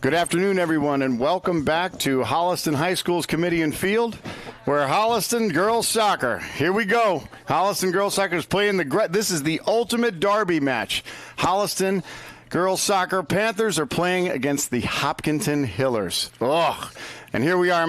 Good afternoon, everyone, and welcome back to Holliston High School's Kamitian Field, where Holliston girls soccer. Here we go. Holliston girls soccer is playing this is the ultimate derby match. Holliston girls soccer Panthers are playing against the Hopkinton Hillers. Ugh. And here we are.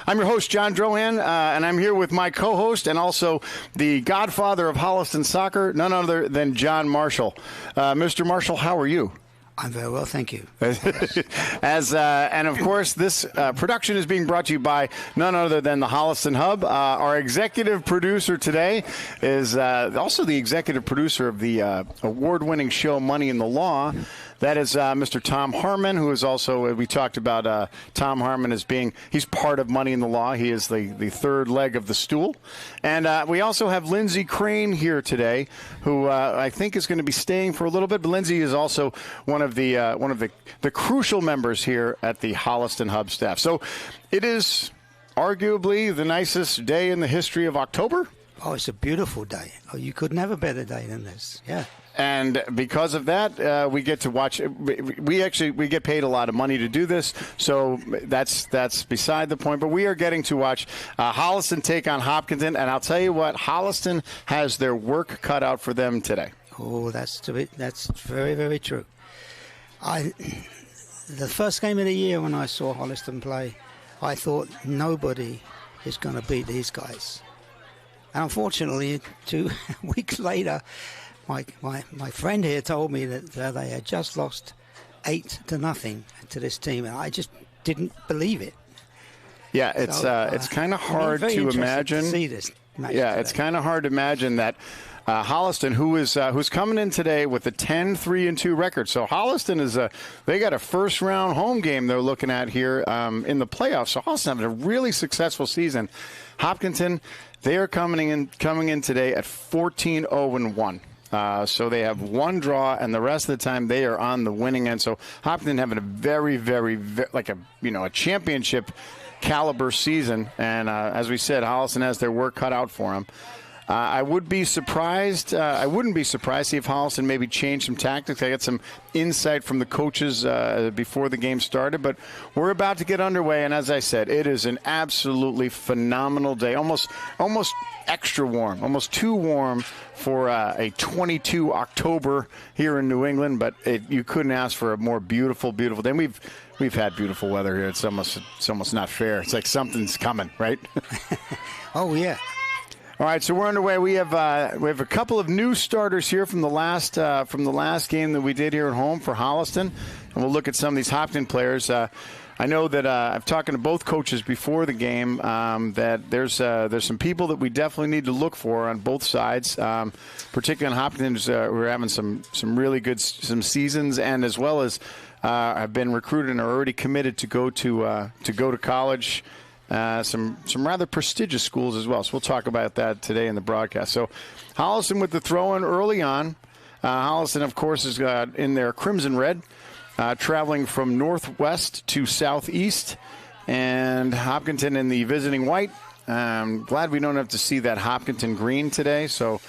I'm your host, John Drohan, and I'm here with my co-host and also the godfather of Holliston soccer, none other than John Marshall. Mr. Marshall, how are you? I'm very well, thank you. And of course, this production is being brought to you by none other than the Holliston Hub. Our executive producer today is also the executive producer of the award-winning show Money in the Law. That is Mr. Tom Harmon, who is also, we talked about Tom Harmon as being, he's part of Money in the Law. He is the third leg of the stool. And we also have Lindsay Crane here today, who I think is going to be staying for a little bit. But Lindsay is also one of the crucial members here at the Holliston Hub staff. So it is arguably the nicest day in the history of October. Oh, it's a beautiful day. Oh, you couldn't have a better day than this. Yeah. And because of that, we get to watch. We get paid a lot of money to do this, so that's beside the point. But we are getting to watch Holliston take on Hopkinton, and I'll tell you what, Holliston has their work cut out for them today. Oh, that's very, very true. The first game of the year when I saw Holliston play, I thought nobody is going to beat these guys. And unfortunately, 2 weeks later, my friend here told me that they had just lost 8-0 to this team, and I just didn't believe it. Yeah, it's kind of hard to imagine. To see this match today. It's kind of hard to imagine that Holliston, who's coming in today with a 10-3-2 record. So Holliston they got a first round home game they're looking at here in the playoffs. So Holliston having a really successful season. Hopkinton, they are coming in today at 14-0-1. So they have one draw, and the rest of the time they are on the winning end. So Hopkinton having a very, very, like a championship caliber season. And as we said, Holliston has their work cut out for them. I wouldn't be surprised see if Holliston maybe changed some tactics. I got some insight from the coaches before the game started, but we're about to get underway. And as I said, it is an absolutely phenomenal day, almost extra warm, almost too warm for a 22 October here in New England. But you couldn't ask for a more beautiful day. We've had beautiful weather here. It's almost not fair. It's like something's coming, right? Oh yeah. All right, so we're underway. We have a couple of new starters here from the last game that we did here at home for Holliston, and we'll look at some of these Hopkinton players. I know that I've talked to both coaches before the game that there's some people that we definitely need to look for on both sides, particularly on Hopkinton. We're having some really good seasons, and as well as have been recruited and are already committed to go to college. Some rather prestigious schools as well. So we'll talk about that today in the broadcast. So Holliston with the throw-in early on. Holliston, of course, is in their crimson red, traveling from northwest to southeast. And Hopkinton in the visiting white. Glad we don't have to see that Hopkinton green today. So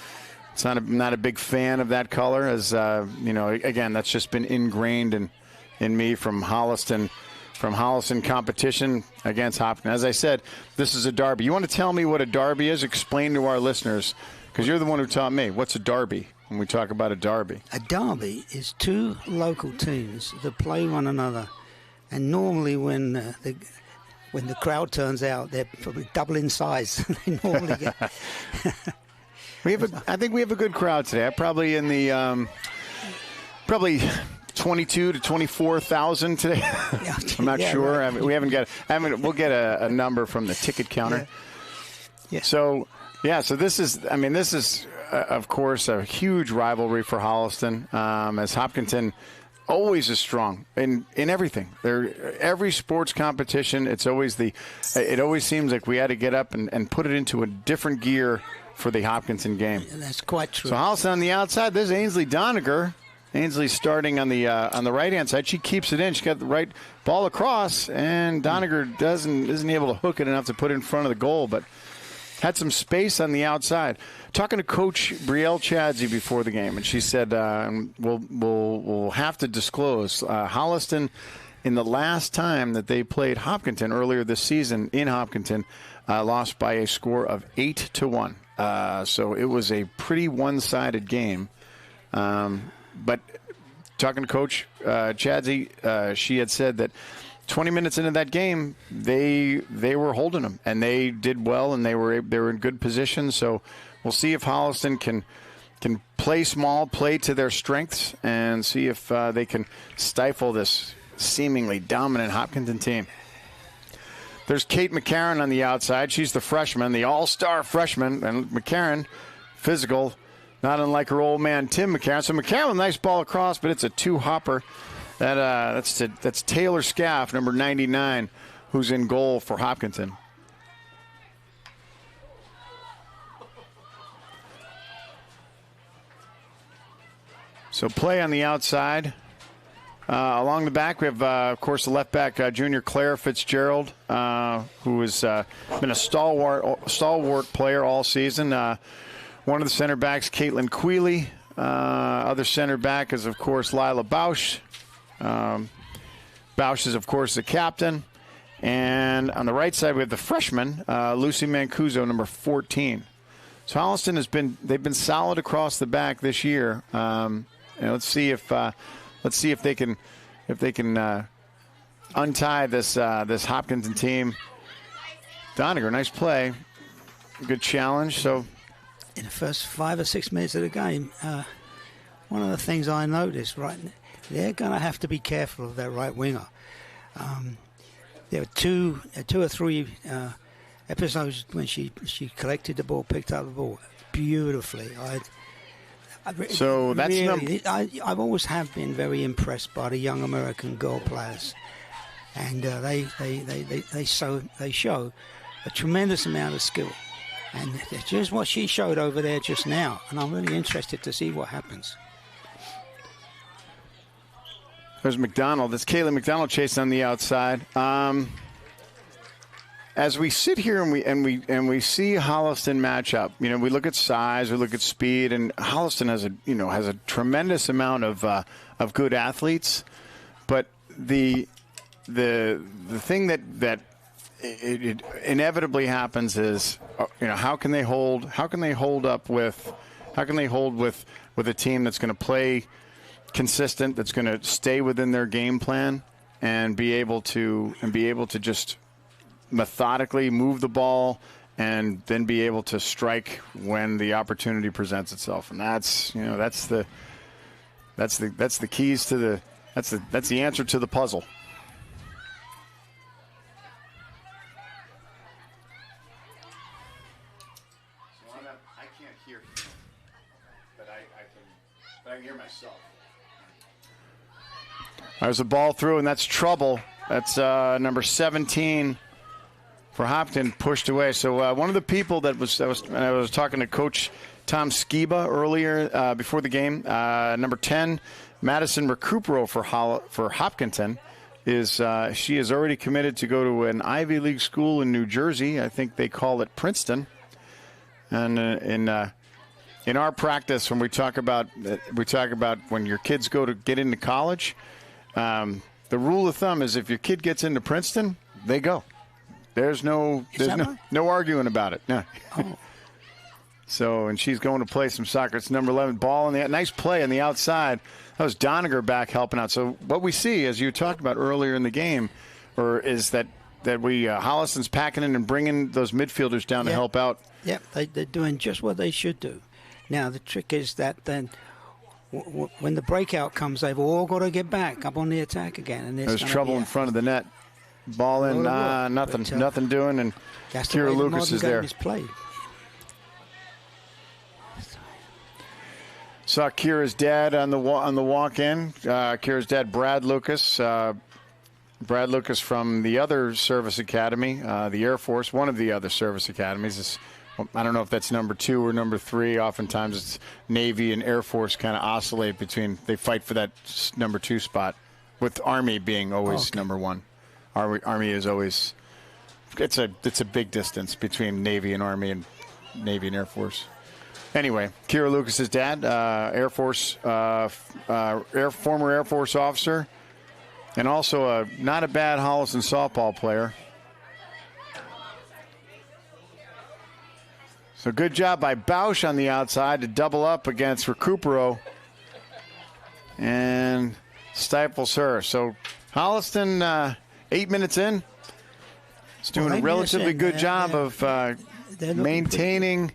it's not a big fan of that color. As again, that's just been ingrained in me from Holliston competition against Hopkinton. As I said, this is a derby. You want to tell me what a derby is? Explain to our listeners, because you're the one who taught me. What's a derby when we talk about a derby? A derby is two local teams that play one another, and normally when the crowd turns out, they're probably double in size. They normally get. I think we have a good crowd today. Probably in the probably 22 to 24,000 today. I'm not sure. Right. We haven't got. We'll get a number from the ticket counter. Yeah. So this is. Of course, a huge rivalry for Holliston, as Hopkinton always is strong in everything. Every sports competition, it always seems like we had to get up and put it into a different gear for the Hopkinton game. And that's quite true. So Holliston on the outside, there's Ainsley Doniger. Ainsley starting on the right-hand side. She keeps it in. She got the right ball across, and Doniger isn't able to hook it enough to put it in front of the goal, but had some space on the outside. Talking to Coach Brielle Chadsey before the game, and she said we'll have to disclose Holliston in the last time that they played Hopkinton earlier this season in Hopkinton, lost by a score of 8-1. So it was a pretty one-sided game. But talking to Coach Chadsey, she had said that 20 minutes into that game, they were holding them, and they did well, and they were in good position. So we'll see if Holliston can play small, play to their strengths, and see if they can stifle this seemingly dominant Hopkinton team. There's Kate McCarron on the outside. She's the freshman, the all-star freshman, and McCarron, physical, not unlike her old man Tim McCarron. So McCarron, nice ball across, but it's a two-hopper. That's Taylor Scaff, number 99, who's in goal for Hopkinton. So play on the outside. Along the back, we have, of course, the left back, junior Claire Fitzgerald, who has been a stalwart player all season. One of the center backs, Caitlin Queeley. Other center back is, of course, Lila Bausch. Bausch is, of course, the captain. And on the right side, we have the freshman, Lucy Mancuso, number 14. So Holliston they've been solid across the back this year. Let's see if they can untie this Hopkinton team. Doniger, nice play, good challenge. So in the first 5 or 6 minutes of the game, one of the things I noticed, right, they're going to have to be careful of that right winger. There were two or three episodes when she collected the ball, picked up the ball beautifully. I've always have been very impressed by the young American girl players, and they show a tremendous amount of skill, and it's just what she showed over there just now, and I'm really interested to see what happens. There's McDonald. That's Kayla McDonald chasing on the outside. As we sit here and we see Holliston match up, we look at size, we look at speed, and Holliston has a tremendous amount of good athletes, but the thing that it inevitably happens is how can they hold with a team that's going to play consistent, that's going to stay within their game plan and be able to just methodically move the ball and then be able to strike when the opportunity presents itself. And that's the keys to that's the answer to the puzzle. I can't hear, but I can hear myself. There's a ball through, and that's trouble. That's number 17 for Hopkinton, pushed away. So one of the people I was talking to Coach Tom Skiba earlier before the game. Number 10, Madison Recupero for Hopkinton, she is already committed to go to an Ivy League school in New Jersey. I think they call it Princeton. And in our practice, when we talk about when your kids go to get into college, the rule of thumb is if your kid gets into Princeton, they go. There's no arguing about it. No. Oh. So, and she's going to play some soccer. It's number 11 ball, and nice play on the outside. That was Doniger back helping out. So what we see, as you talked about earlier in the game, is that Holliston's packing in and bringing those midfielders down to help out. Yeah, they're doing just what they should do. Now the trick is that then when the breakout comes, they've all got to get back up on the attack again. And there's trouble in front of the net. Ball in, nothing doing, and Kira Lucas is there. Saw Kira's dad on the walk-in. Kira's dad, Brad Lucas. Brad Lucas from the other service academy, the Air Force, one of the other service academies. I don't know if that's number 2 or number 3. Oftentimes it's Navy and Air Force kind of oscillate between. They fight for that number 2 spot, with Army being always number 1. Army is always. It's a big distance between Navy and Army and Navy and Air Force. Anyway, Kira Lucas's dad, Air Force, former Air Force officer, and also not a bad Holliston softball player. So good job by Bausch on the outside to double up against Recupero and stifles her. So Holliston, 8 minutes in, is doing a relatively good job of maintaining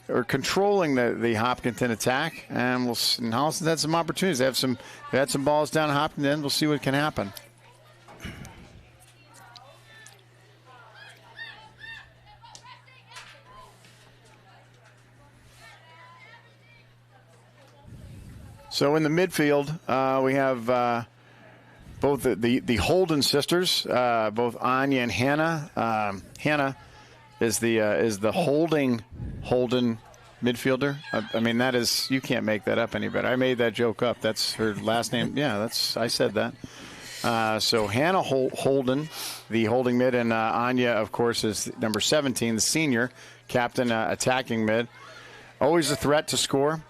or controlling the Hopkinton attack. And Holliston's had some opportunities. They had some balls down at Hopkinton. We'll see what can happen. So in the midfield, we have both the Holden sisters, both Anya and Hannah. Hannah is the Holden midfielder. I mean, that is, you can't make that up any better. I made that joke up. That's her last name. Yeah, I said that. So Hannah Holden, the holding mid, and Anya, of course, is number 17, the senior captain, attacking mid. Always a threat to score.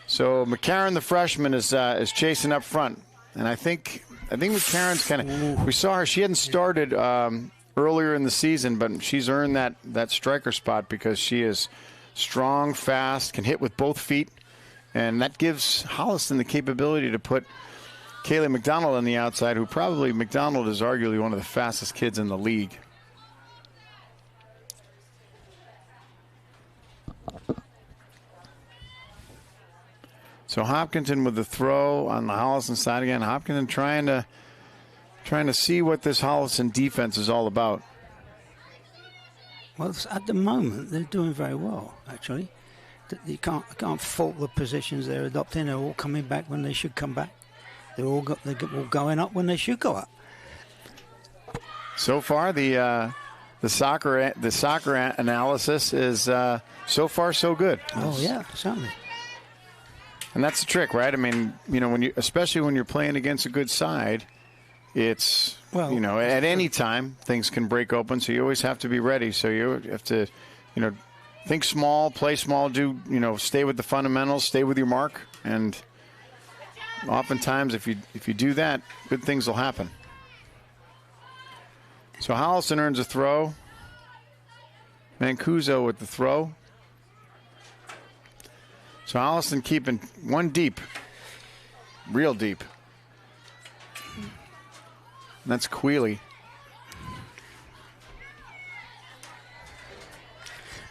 So McCarron, the freshman, is chasing up front, and I think McCarron's kind of. We saw her; she hadn't started earlier in the season, but she's earned that striker spot because she is strong, fast, can hit with both feet, and that gives Holliston the capability to put Kaylee McDonald on the outside, who probably McDonald is arguably one of the fastest kids in the league. So Hopkinton with the throw on the Holliston side again. Hopkinton trying to see what this Holliston defense is all about. Well, at the moment they're doing very well. Actually, you can't fault the positions they're adopting. They're all coming back when they should come back. They're all going up when they should go up. So far, the soccer analysis is so far so good. Oh yeah, certainly. And that's the trick, right? I mean, especially when you're playing against a good side, it's, at any time things can break open, so you always have to be ready. So you have to, think small, play small, stay with the fundamentals, stay with your mark, and oftentimes if you do that, good things will happen. So Holliston earns a throw. Mancuso with the throw. So Holliston keeping one deep, real deep. And that's Quealy.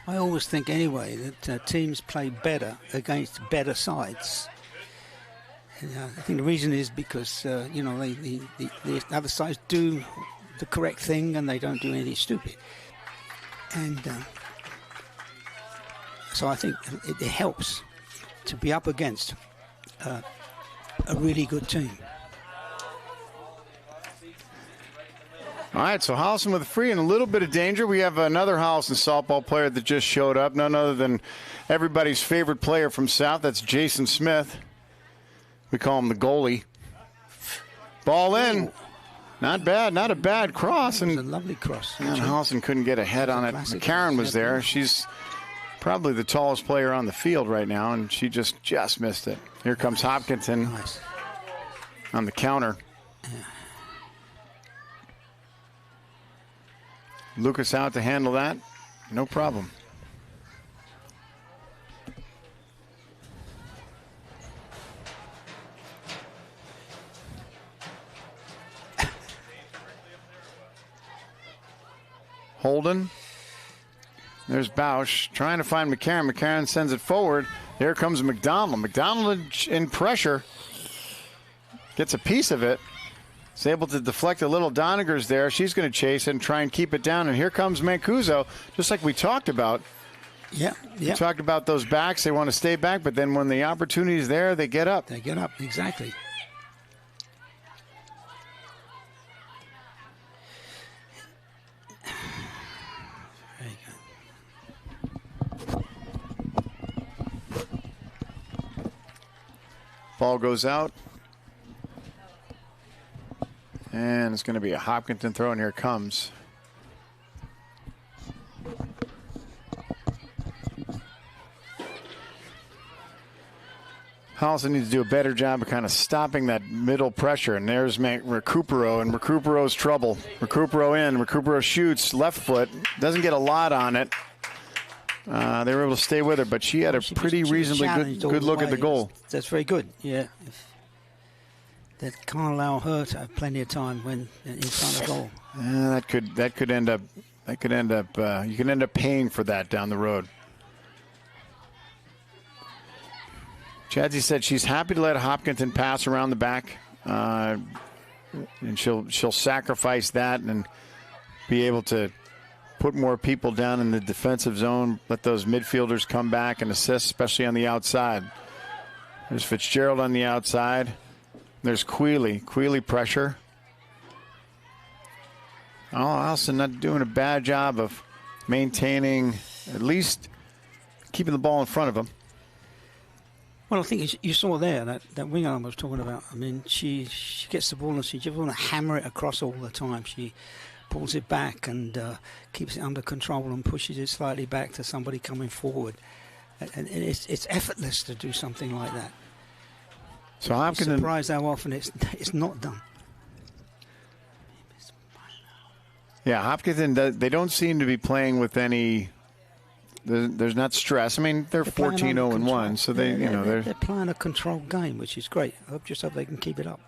I always think anyway that teams play better against better sides. And, I think the reason is because the other sides do the correct thing and they don't do anything stupid. And so I think it helps to be up against a really good team. All right, so Holliston with a free and a little bit of danger. We have another Holliston softball player that just showed up, none other than everybody's favorite player from South. That's Jason Smith. We call him the goalie. Ball in. Not bad, not a bad cross. It was a lovely cross. And Holliston couldn't get a head on it. McCarron was there. She's probably the tallest player on the field right now, and she just missed it. Here comes Hopkinton on the counter. Yeah. Lucas out to handle that. No problem. Holden. There's Bausch trying to find McCarron. McCarron sends it forward. Here comes McDonald. McDonald in pressure. Gets a piece of it. Is able to deflect a little. Doniger's there. She's going to chase it and try and keep it down. And here comes Mancuso, just like we talked about. Yeah. We talked about those backs. They want to stay back, but then when the opportunity is there, they get up. They get up, exactly. Ball goes out. And it's going to be a Hopkinton throw, and here it comes. Holliston needs to do a better job of kind of stopping that middle pressure. And there's Recupero, and Recupero's trouble. Recupero in. Recupero shoots. Left foot. Doesn't get a lot on it. They were able to stay with her, but she had a pretty reasonably good look at the goal. That's very good, yeah. That can't allow her to have plenty of time when in front of goal. That could end up. You can end up paying for that down the road. Chadsey said she's happy to let Hopkinton pass around the back, and she'll sacrifice that and be able to put more people down in the defensive zone, let those midfielders come back and assist, especially on the outside. There's Fitzgerald on the outside. There's Quealy pressure. Allison not doing a bad job of maintaining, at least keeping the ball in front of him. Well, I think you saw there that winger I was talking about. I mean, she gets the ball and she just want to hammer it across all the time. She pulls it back and keeps it under control and pushes it slightly back to somebody coming forward. And it's effortless to do something like that. So I'm surprised how often it's not done. Yeah, Hopkinton, they don't seem to be playing with any. There's not stress. I mean, they're 14-0-1, so they're playing a controlled game, which is great. I hope they can keep it up.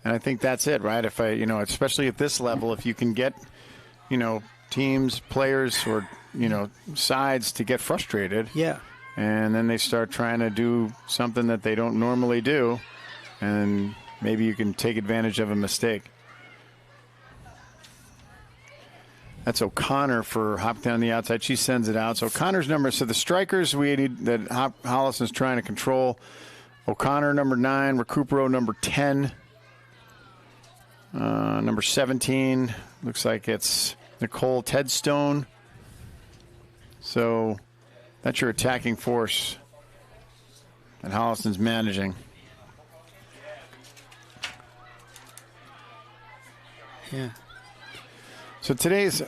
And I think that's it, right? If especially at this level, if you can get, teams, players, or sides to get frustrated, yeah, and then they start trying to do something that they don't normally do, and maybe you can take advantage of a mistake. That's O'Connor for Hopkinton on the outside. She sends it out. So O'Connor's number. So the strikers that Holliston's trying to control. O'Connor, number 9. Recupero, number 10. Number 17. Looks like it's Nicole Tedstone. So that's your attacking force that Holliston's managing. Yeah. So today's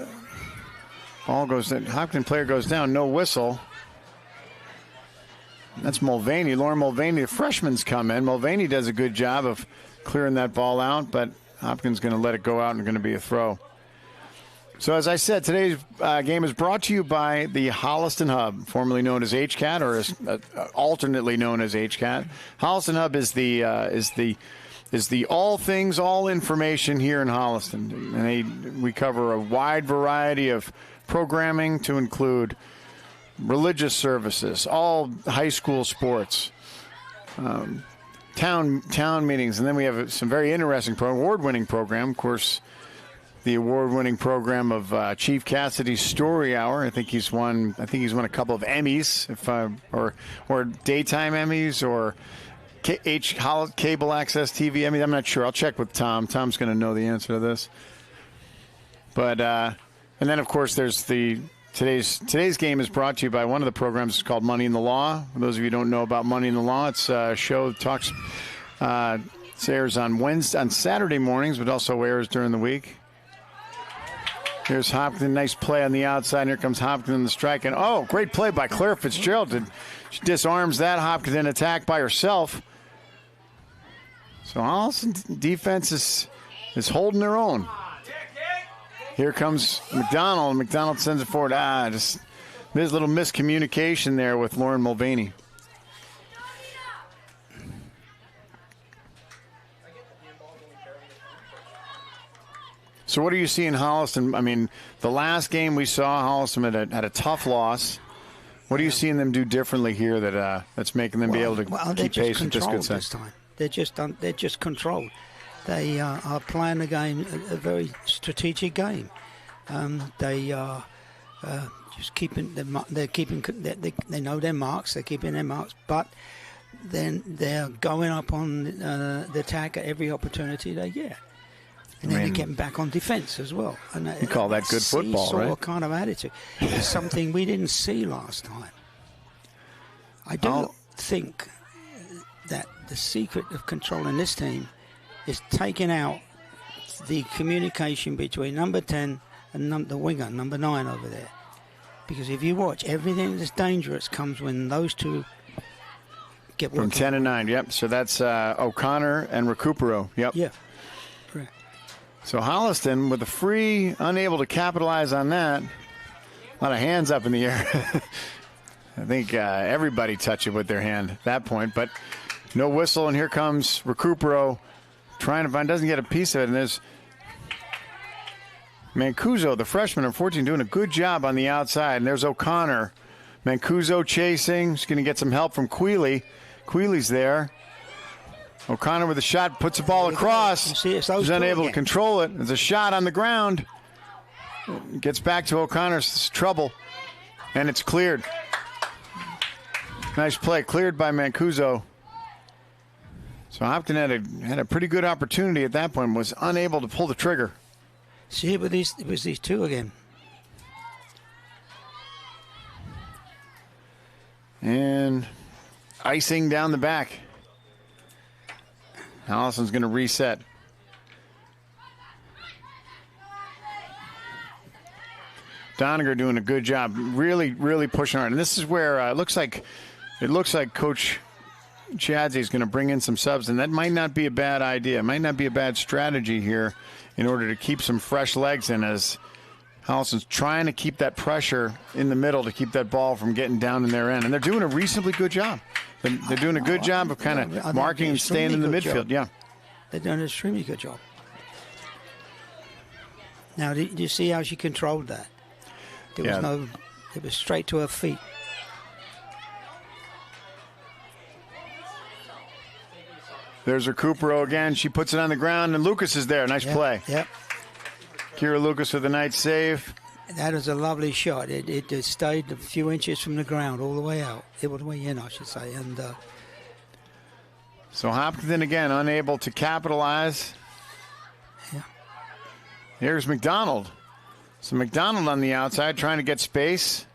ball goes down. Hopkinton player goes down. No whistle. That's Mulvaney. Lauren Mulvaney, the freshman's come in. Mulvaney does a good job of clearing that ball out, but Hopkinton's going to let it go out and going to be a throw. So as I said, today's game is brought to you by the Holliston Hub, formerly known as HCAT, or alternately known as HCAT. Holliston Hub is the all things, all information here in Holliston. And we cover a wide variety of programming to include religious services, all high school sports, town meetings, and then we have some very interesting award-winning program. Of course, the award-winning program of Chief Cassidy's Story Hour. I think he's won a couple of Emmys, or daytime Emmys, or cable access TV. I mean, I'm not sure. I'll check with Tom. Tom's going to know the answer to this. But and then of course there's today's game is brought to you by one of the programs. It's called Money in the Law. For those of you who don't know about Money in the Law, it's a show that talks. It airs on Saturday mornings, but also airs during the week. Here's Hopkinton, nice play on the outside. Here comes Hopkinton in the strike, and great play by Claire Fitzgerald. She disarms that Hopkinton attack by herself. So Holliston defense is holding their own. Here comes McDonald. McDonald sends it forward. There's a little miscommunication there with Lauren Mulvaney. So what do you see in Holliston? I mean, the last game we saw, Holliston had a tough loss. What do you see in them do differently here that's making them be able to keep pace with this good side? This time. They're just controlled. They are playing the game, a very strategic game. They are just keeping them. They know their marks. They're keeping their marks, but then they're going up on the attack at every opportunity they get. And then they're getting back on defense as well. And you call that good football, right? Sort kind of attitude. It's something we didn't see last time. I don't think that the secret of controlling this team is taking out the communication between number 10 and the winger, number 9 over there. Because if you watch, everything that's dangerous comes when those two get From working. 10 and 9, yep. So that's O'Connor and Recupero, yep. Yeah. Correct. So Holliston with a free, unable to capitalize on that. A lot of hands up in the air. I think everybody touched it with their hand at that point, but no whistle, and here comes Recupero trying to find, doesn't get a piece of it, and there's Mancuso, the freshman, unfortunately doing a good job on the outside, and there's O'Connor. Mancuso chasing, he's going to get some help from Quealy. Quealy's there. O'Connor with a shot, puts the ball across. He's unable to control it. There's a shot on the ground. Gets back to O'Connor's trouble, and it's cleared. Nice play, cleared by Mancuso. So Hopkinton had a pretty good opportunity at that point, was unable to pull the trigger. See, it was these two again. And icing down the back. Allison's going to reset. Doniger doing a good job, really, really pushing hard. And this is where it looks like Coach Chadzi is going to bring in some subs, and that might not be a bad idea. It might not be a bad strategy here in order to keep some fresh legs in, as Holliston's trying to keep that pressure in the middle to keep that ball from getting down in their end. And they're doing a reasonably good job. They're doing a good job of kind of marking and staying in the midfield. Job. Yeah. They're doing an extremely good job. Now, do you see how she controlled that? It was straight to her feet. There's Recupero again. She puts it on the ground, and Lucas is there. Nice play. Yep. Kira Lucas with a nice save. That was a lovely shot. It just stayed a few inches from the ground all the way out. All the way in, I should say. And so Hopkinton again unable to capitalize. Yeah. Here's McDonald. So McDonald on the outside trying to get space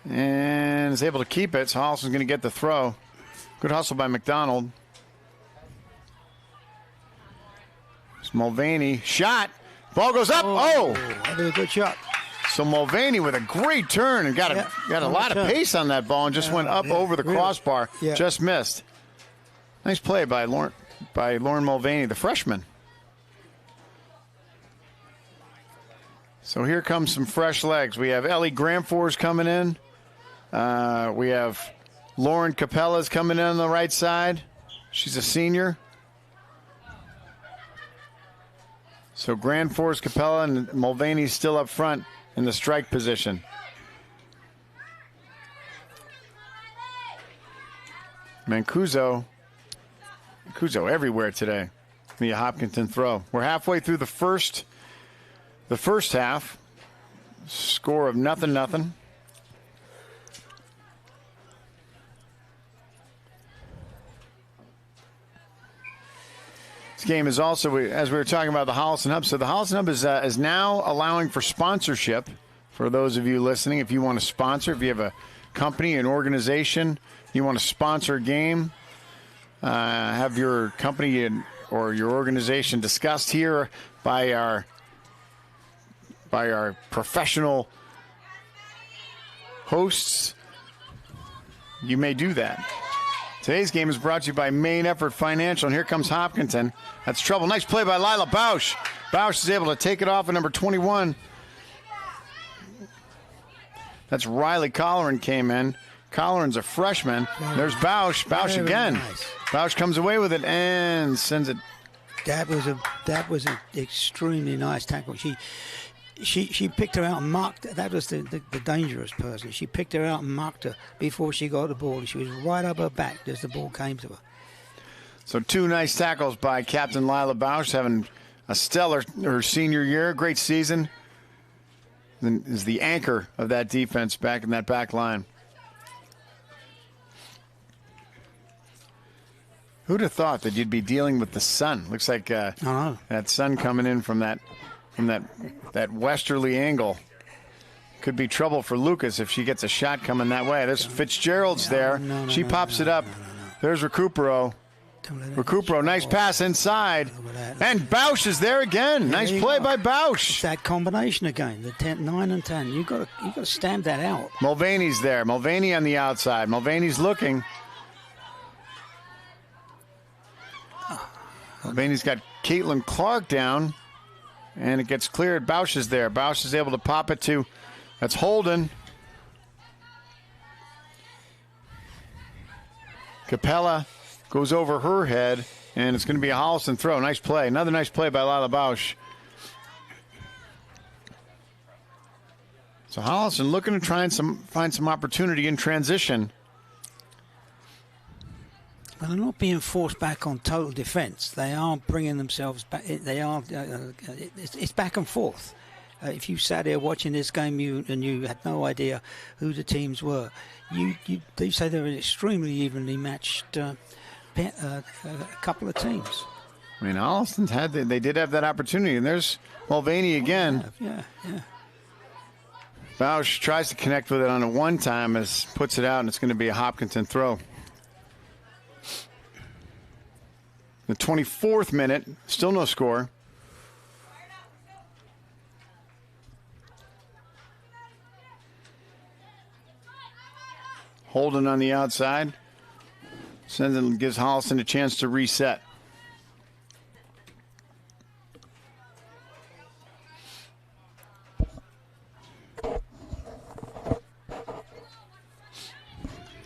and is able to keep it. So Holliston's going to get the throw. Good hustle by McDonald. It's Mulvaney. Shot. Ball goes up. Oh! That was a good shot. So Mulvaney with a great turn and got a lot of pace on that ball and just went up over the crossbar. Yeah. Just missed. Nice play by Lauren Mulvaney, the freshman. So here comes some fresh legs. We have Ellie Gramfors coming in. We have Lauren Capella's coming in on the right side. She's a senior. So Gramfors, Capella, and Mulvaney still up front in the strike position. Mancuso everywhere today. The Hopkinton throw. We're halfway through the first half. Score of 0-0. This game is also, as we were talking about the Holliston Hub, so the Holliston Hub is now allowing for sponsorship. For those of you listening, if you want to sponsor, if you have a company, an organization, you want to sponsor a game, have your company or your organization discussed here by our professional hosts, you may do that. Today's game is brought to you by Main Effort Financial, and here comes Hopkinton. That's trouble. Nice play by Lila Bausch. Bausch is able to take it off at number 21. That's Riley Colleran came in. Colleran's a freshman. There's Bausch. Bausch again. Nice. Bausch comes away with it and sends it. That was an extremely nice tackle. She picked her out and marked. That was the dangerous person. She picked her out and marked her before she got the ball. She was right up her back as the ball came to her. So two nice tackles by Captain Lila Bausch, having a stellar her senior year, great season. And is the anchor of that defense back in that back line. Who'd have thought that you'd be dealing with the sun? Looks like that sun coming in from that westerly angle. Could be trouble for Lucas if she gets a shot coming that way. There's Fitzgerald's there. She pops it up. There's Recupero. Recupero, nice pass inside. And Bausch is there again. Nice play by Bausch. It's that combination again, the 10, 9 and 10. You've got to stamp that out. Mulvaney's there. Mulvaney on the outside. Mulvaney's looking. Mulvaney's got Caitlin Clark down. And it gets cleared. Bausch is there. Bausch is able to pop it to, that's Holden. Capella goes over her head, and it's going to be a Holliston throw. Nice play. Another nice play by Lila Bausch. So Holliston looking to try and find some opportunity in transition. Well, they're not being forced back on total defense. They are bringing themselves back. They are. It's back and forth. If you sat there watching this game and you had no idea who the teams were, they say they're an extremely evenly matched a couple of teams. I mean, Holliston's they did have that opportunity, and there's Mulvaney again. Yeah. Bausch tries to connect with it on a one-time, puts it out, and it's going to be a Hopkinton throw. The 24th minute, still no score. Holden on the outside. Sends it, gives Holliston a chance to reset.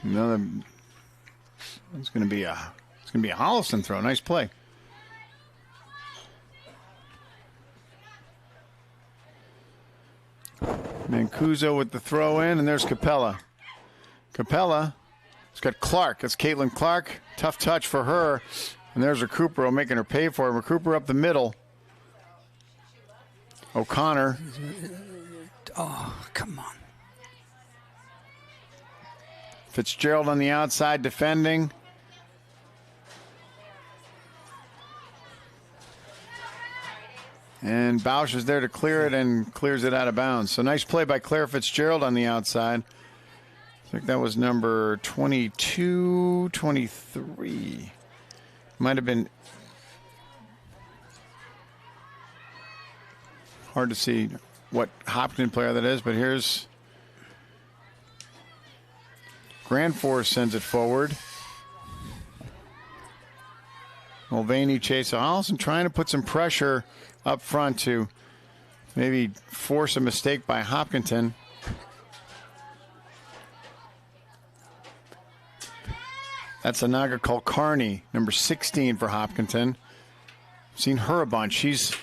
Another. It's going to be a Holliston throw. Nice play. Mancuso with the throw in, and there's Capella. Capella. It's got Clark. It's Caitlin Clark. Tough touch for her. And there's Recupero making her pay for it. Recupero up the middle. O'Connor. Oh, come on. Fitzgerald on the outside defending. And Bausch is there to clear it and clears it out of bounds. So nice play by Claire Fitzgerald on the outside. I think that was number 22, 23. Might have been hard to see what Hopkinton player that is, but here's Grand Force sends it forward. Mulvaney chases Holliston, trying to put some pressure up front to maybe force a mistake by Hopkinton. That's Anaga Kulkarni, number 16 for Hopkinton. Seen her a bunch. She's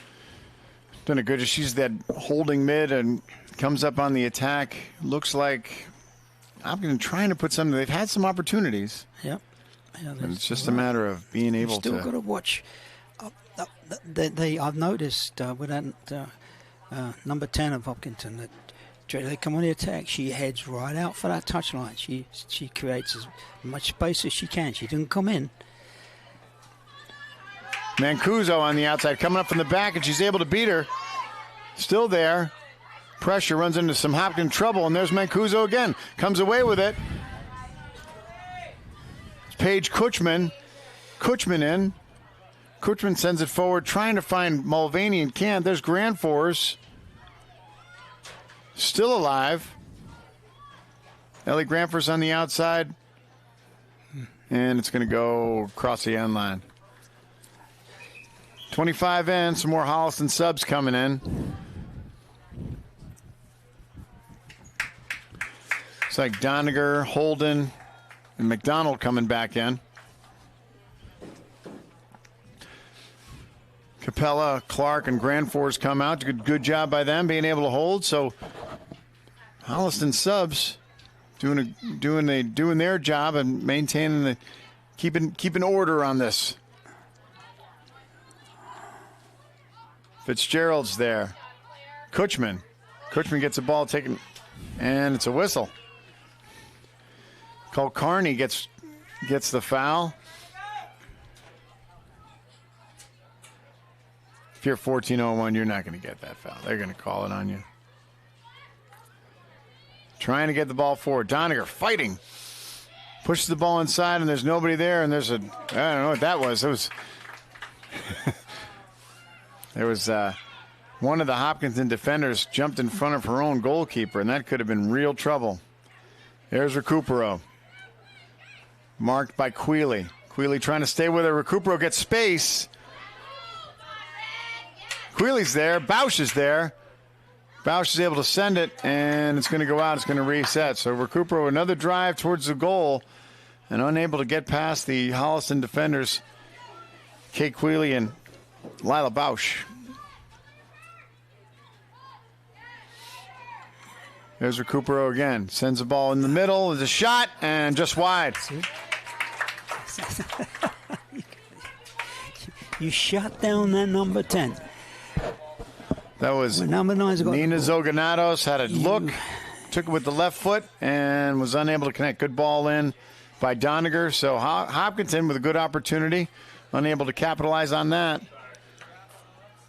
done a good job. She's that holding mid and comes up on the attack. Looks like Hopkinton trying to put something. They've had some opportunities. Yep. And it's just a matter of being able to. Still got to watch. I've noticed with that number 10 of Hopkinton that they come on the attack. She heads right out for that touchline. She creates as much space as she can. She didn't come in. Mancuso on the outside coming up from the back, and she's able to beat her. Still there. Pressure runs into some Hopkins trouble, and there's Mancuso again. Comes away with it. It's Paige Kutchman. Kutchman in. Kutchman sends it forward, trying to find Mulvaney and can't. There's Grand Force. Still alive. Ellie Granforce on the outside. And it's going to go across the end line. 25 in. Some more Holliston subs coming in. It's like Doniger, Holden, and McDonald coming back in. Capella, Clark, and Grand Force come out. Good job by them being able to hold. So Holliston subs doing their job and maintaining keeping order on this. Fitzgerald's there. Kutchman gets the ball taken, and it's a whistle. Kulkarni gets the foul. If you're 14-01, you're not going to get that foul. They're going to call it on you. Trying to get the ball forward. Doniger fighting. Pushes the ball inside, and there's nobody there, and there's I don't know what that was. It was there was one of the Hopkinton defenders jumped in front of her own goalkeeper, and that could have been real trouble. There's Recupero. Marked by Quealy. Quealy trying to stay with her. Recupero gets space. Quealy's there. Bausch is there. Bausch is able to send it, and it's going to go out. It's going to reset. So Recupero, another drive towards the goal, and unable to get past the Holliston defenders, Kate Quealy and Lila Bausch. There's Recupero again. Sends the ball in the middle. There's a shot, and just wide. You shut down that number 10. That was number 9's got Nina Zoganatos. Had a look, took it with the left foot, and was unable to connect. Good ball in by Doniger. So Hopkinton with a good opportunity, unable to capitalize on that.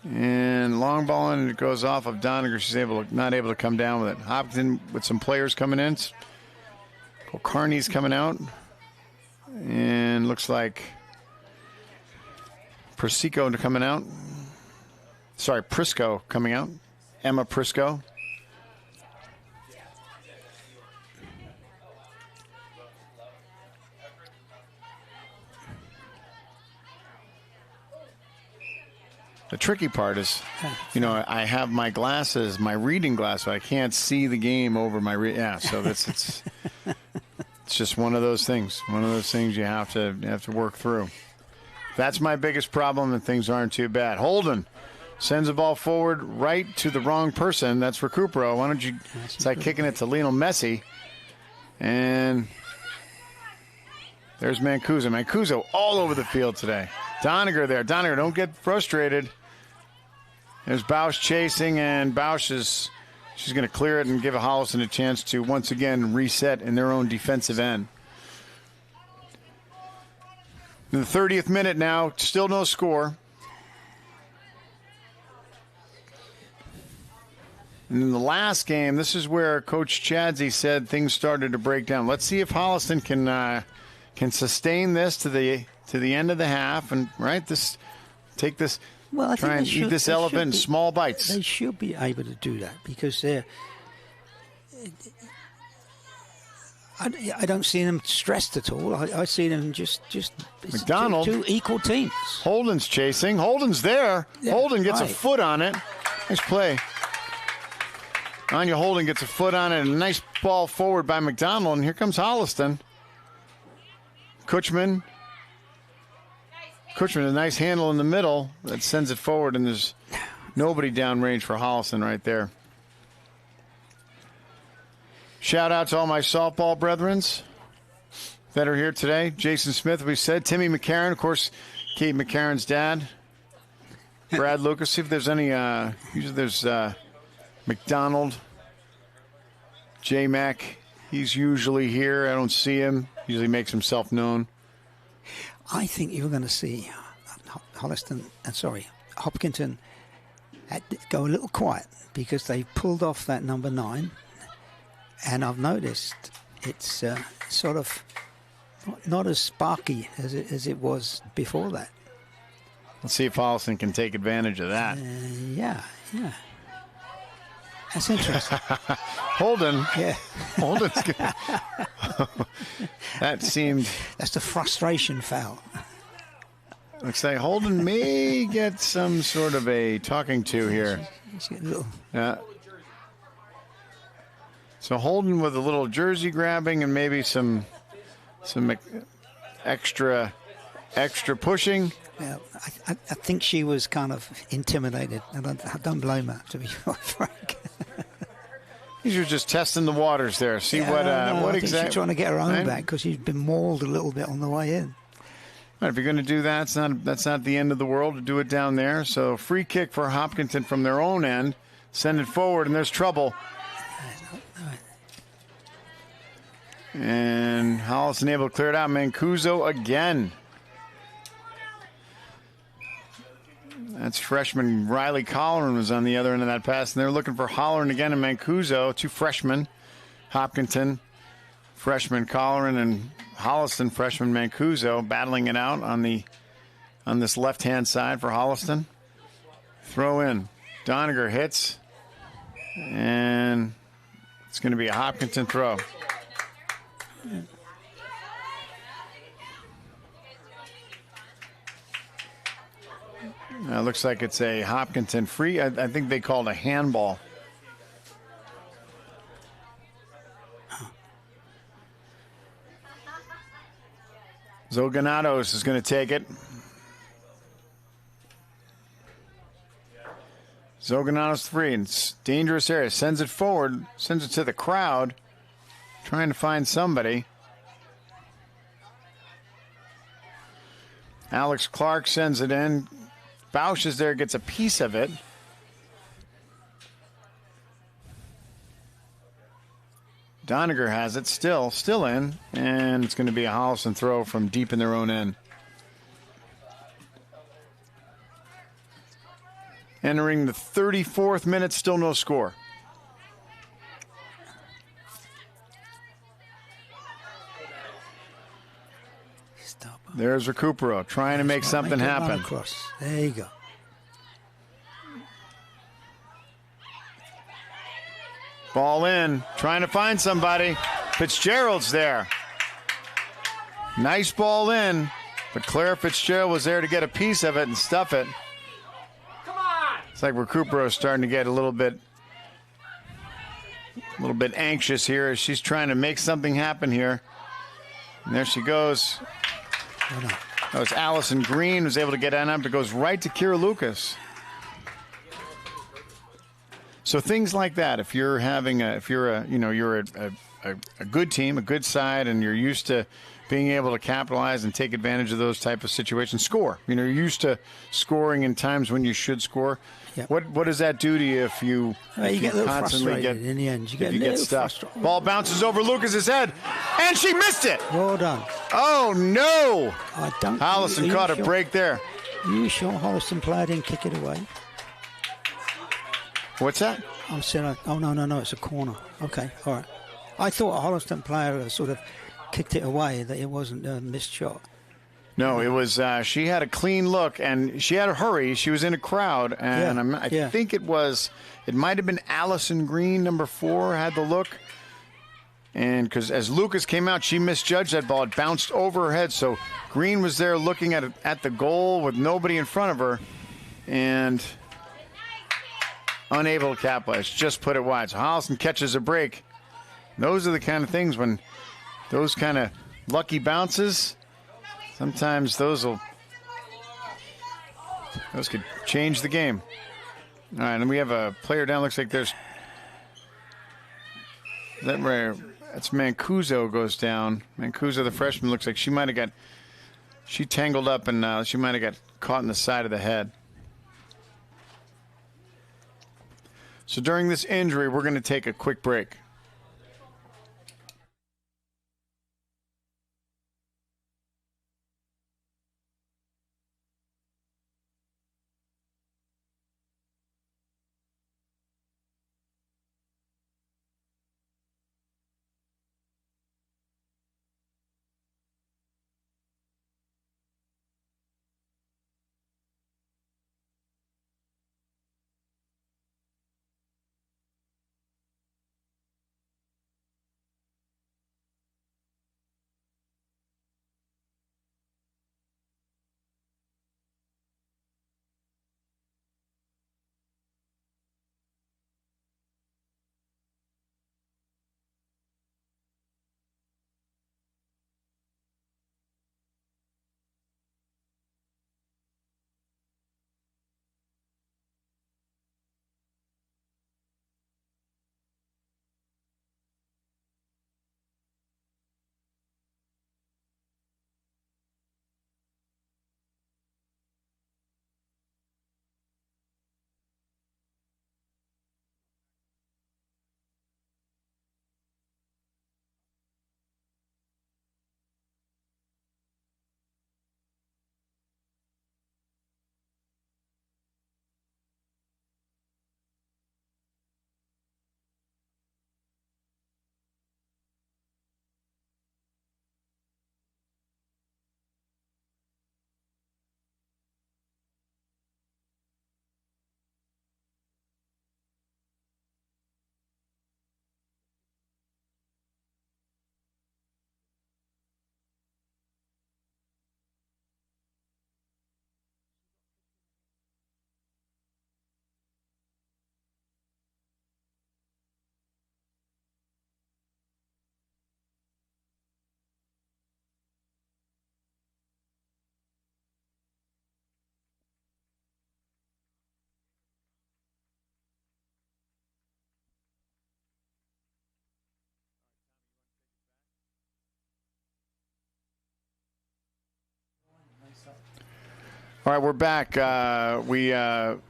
And long ball in, and it goes off of Doniger. She's not able to come down with it. Hopkinton with some players coming in. Carney's coming out. And looks like Prisco coming out. Sorry, Prisco coming out. Emma Prisco. The tricky part is, I have my glasses, my reading glasses, but I can't see the game over my so it's just one of those things. One of those things you have to work through. That's my biggest problem, and things aren't too bad. Holden sends the ball forward right to the wrong person. That's Recupero. Why don't you start kicking it to Lionel Messi? And there's Mancuso. Mancuso all over the field today. Doniger there. Doniger, don't get frustrated. There's Bausch chasing, and Bausch she's going to clear it and give Holliston a chance to once again reset in their own defensive end. In the 30th minute now, still no score. And in the last game, this is where Coach Chadsey said things started to break down. Let's see if Holliston can sustain this to the end of the half and take this. Well, I try and eat this elephant in small bites. They should be able to do that because I don't see them stressed at all. I see them just McDonald, two equal teams. Holden's chasing. Holden's there. Yeah, Holden gets a foot on it. Nice play. Anya Holden gets a foot on it. And a nice ball forward by McDonald. And here comes Holliston. Kutchman, a nice handle in the middle that sends it forward, and there's nobody downrange for Holliston right there. Shout out to all my softball brethrens that are here today. Jason Smith, we said. Timmy McCarron, of course, Kate McCarron's dad. Brad Lucas. See if there's any, usually there's McDonald. J-Mac, he's usually here. I don't see him. Usually makes himself known. I think you're going to see Hopkinton go a little quiet because they pulled off that number 9, and I've noticed it's sort of not as sparky as it was before that. Let's see if Holliston can take advantage of that. Yeah. That's interesting. Holden. Yeah. Holden's good. That's the frustration foul. Looks like Holden may get some sort of a talking to here. Yeah. So Holden with a little jersey grabbing and maybe some extra pushing. Yeah, I think she was kind of intimidated. I don't blame her, to be quite frank. These are just testing the waters there. See what exactly. She's trying to get her own back because she's been mauled a little bit on the way in. Right, if you're going to do that, that's not the end of the world to do it down there. So free kick for Hopkinton from their own end. Send it forward, and there's trouble. And Holliston able to clear it out. Mancuso again. That's freshman Riley Colleran was on the other end of that pass, and they're looking for Holleran again and Mancuso, two freshmen. Hopkinton, freshman Colleran, and Holliston freshman Mancuso battling it out on this left-hand side for Holliston. Throw in. Doniger hits. And it's going to be a Hopkinton throw. Looks like it's a Hopkinton free. I think they called a handball. Zoganatos is going to take it. Zoganatos free. It's dangerous area. Sends it forward. Sends it to the crowd. Trying to find somebody. Alex Clark sends it in. Bausch is there, gets a piece of it. Doniger has it, still in, and it's going to be a Holliston throw from deep in their own end. Entering the 34th minute, still no score. There's Recupero trying to make something happen. Across. There you go. Ball in, trying to find somebody. Fitzgerald's there. Nice ball in, but Claire Fitzgerald was there to get a piece of it and stuff it. Come on! It's like Recupero's starting to get a little bit anxious here as she's trying to make something happen here. And there she goes. That was Allison Green, who's able to get on up. It goes right to Kira Lucas. So things like that. If you're a good team, a good side, and you're used to being able to capitalize and take advantage of those type of situations, score. You're used to scoring in times when you should score. Yep. What does that do to you if you get a little constantly frustrated in the end? You get stuff. Ball bounces over Lucas's head, and she missed it. Well done. Oh no! Holliston caught a break there. Are you sure Holliston player didn't kick it away? What's that? I'm saying, oh no, it's a corner. Okay, all right. I thought a Holliston player sort of kicked it away, that it wasn't a missed shot. No, it was. She had a clean look, and she had a hurry. She was in a crowd, and I think it might have been Allison Green, number 4, had the look. And because as Lucas came out, she misjudged that ball. It bounced over her head, so Green was there looking at the goal with nobody in front of her, and unable to capitalize. Just put it wide. So Holliston catches a break. Those are the kind of things when those kind of lucky bounces. Sometimes those could change the game. All right, and we have a player down. Looks like there's that where that's Mancuso goes down. Mancuso, the freshman, looks like she tangled up and she might have got caught in the side of the head. So during this injury, we're going to take a quick break. All right, we're back. The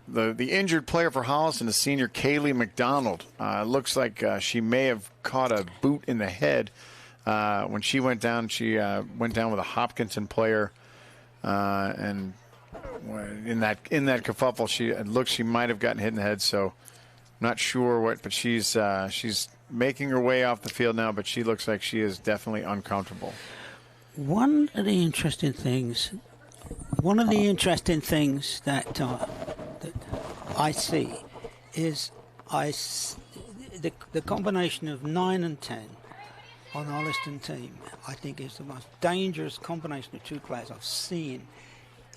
injured player for Holliston is senior Kaylee McDonald. Looks like she may have caught a boot in the head when she went down. She went down with a Hopkinton player, and in that kerfuffle, it looks she might have gotten hit in the head. So, not sure what, but she's making her way off the field now. But she looks like she is definitely uncomfortable. One of the interesting things that I see is the combination of 9 and 10 on the Holliston team. I think is the most dangerous combination of two players I've seen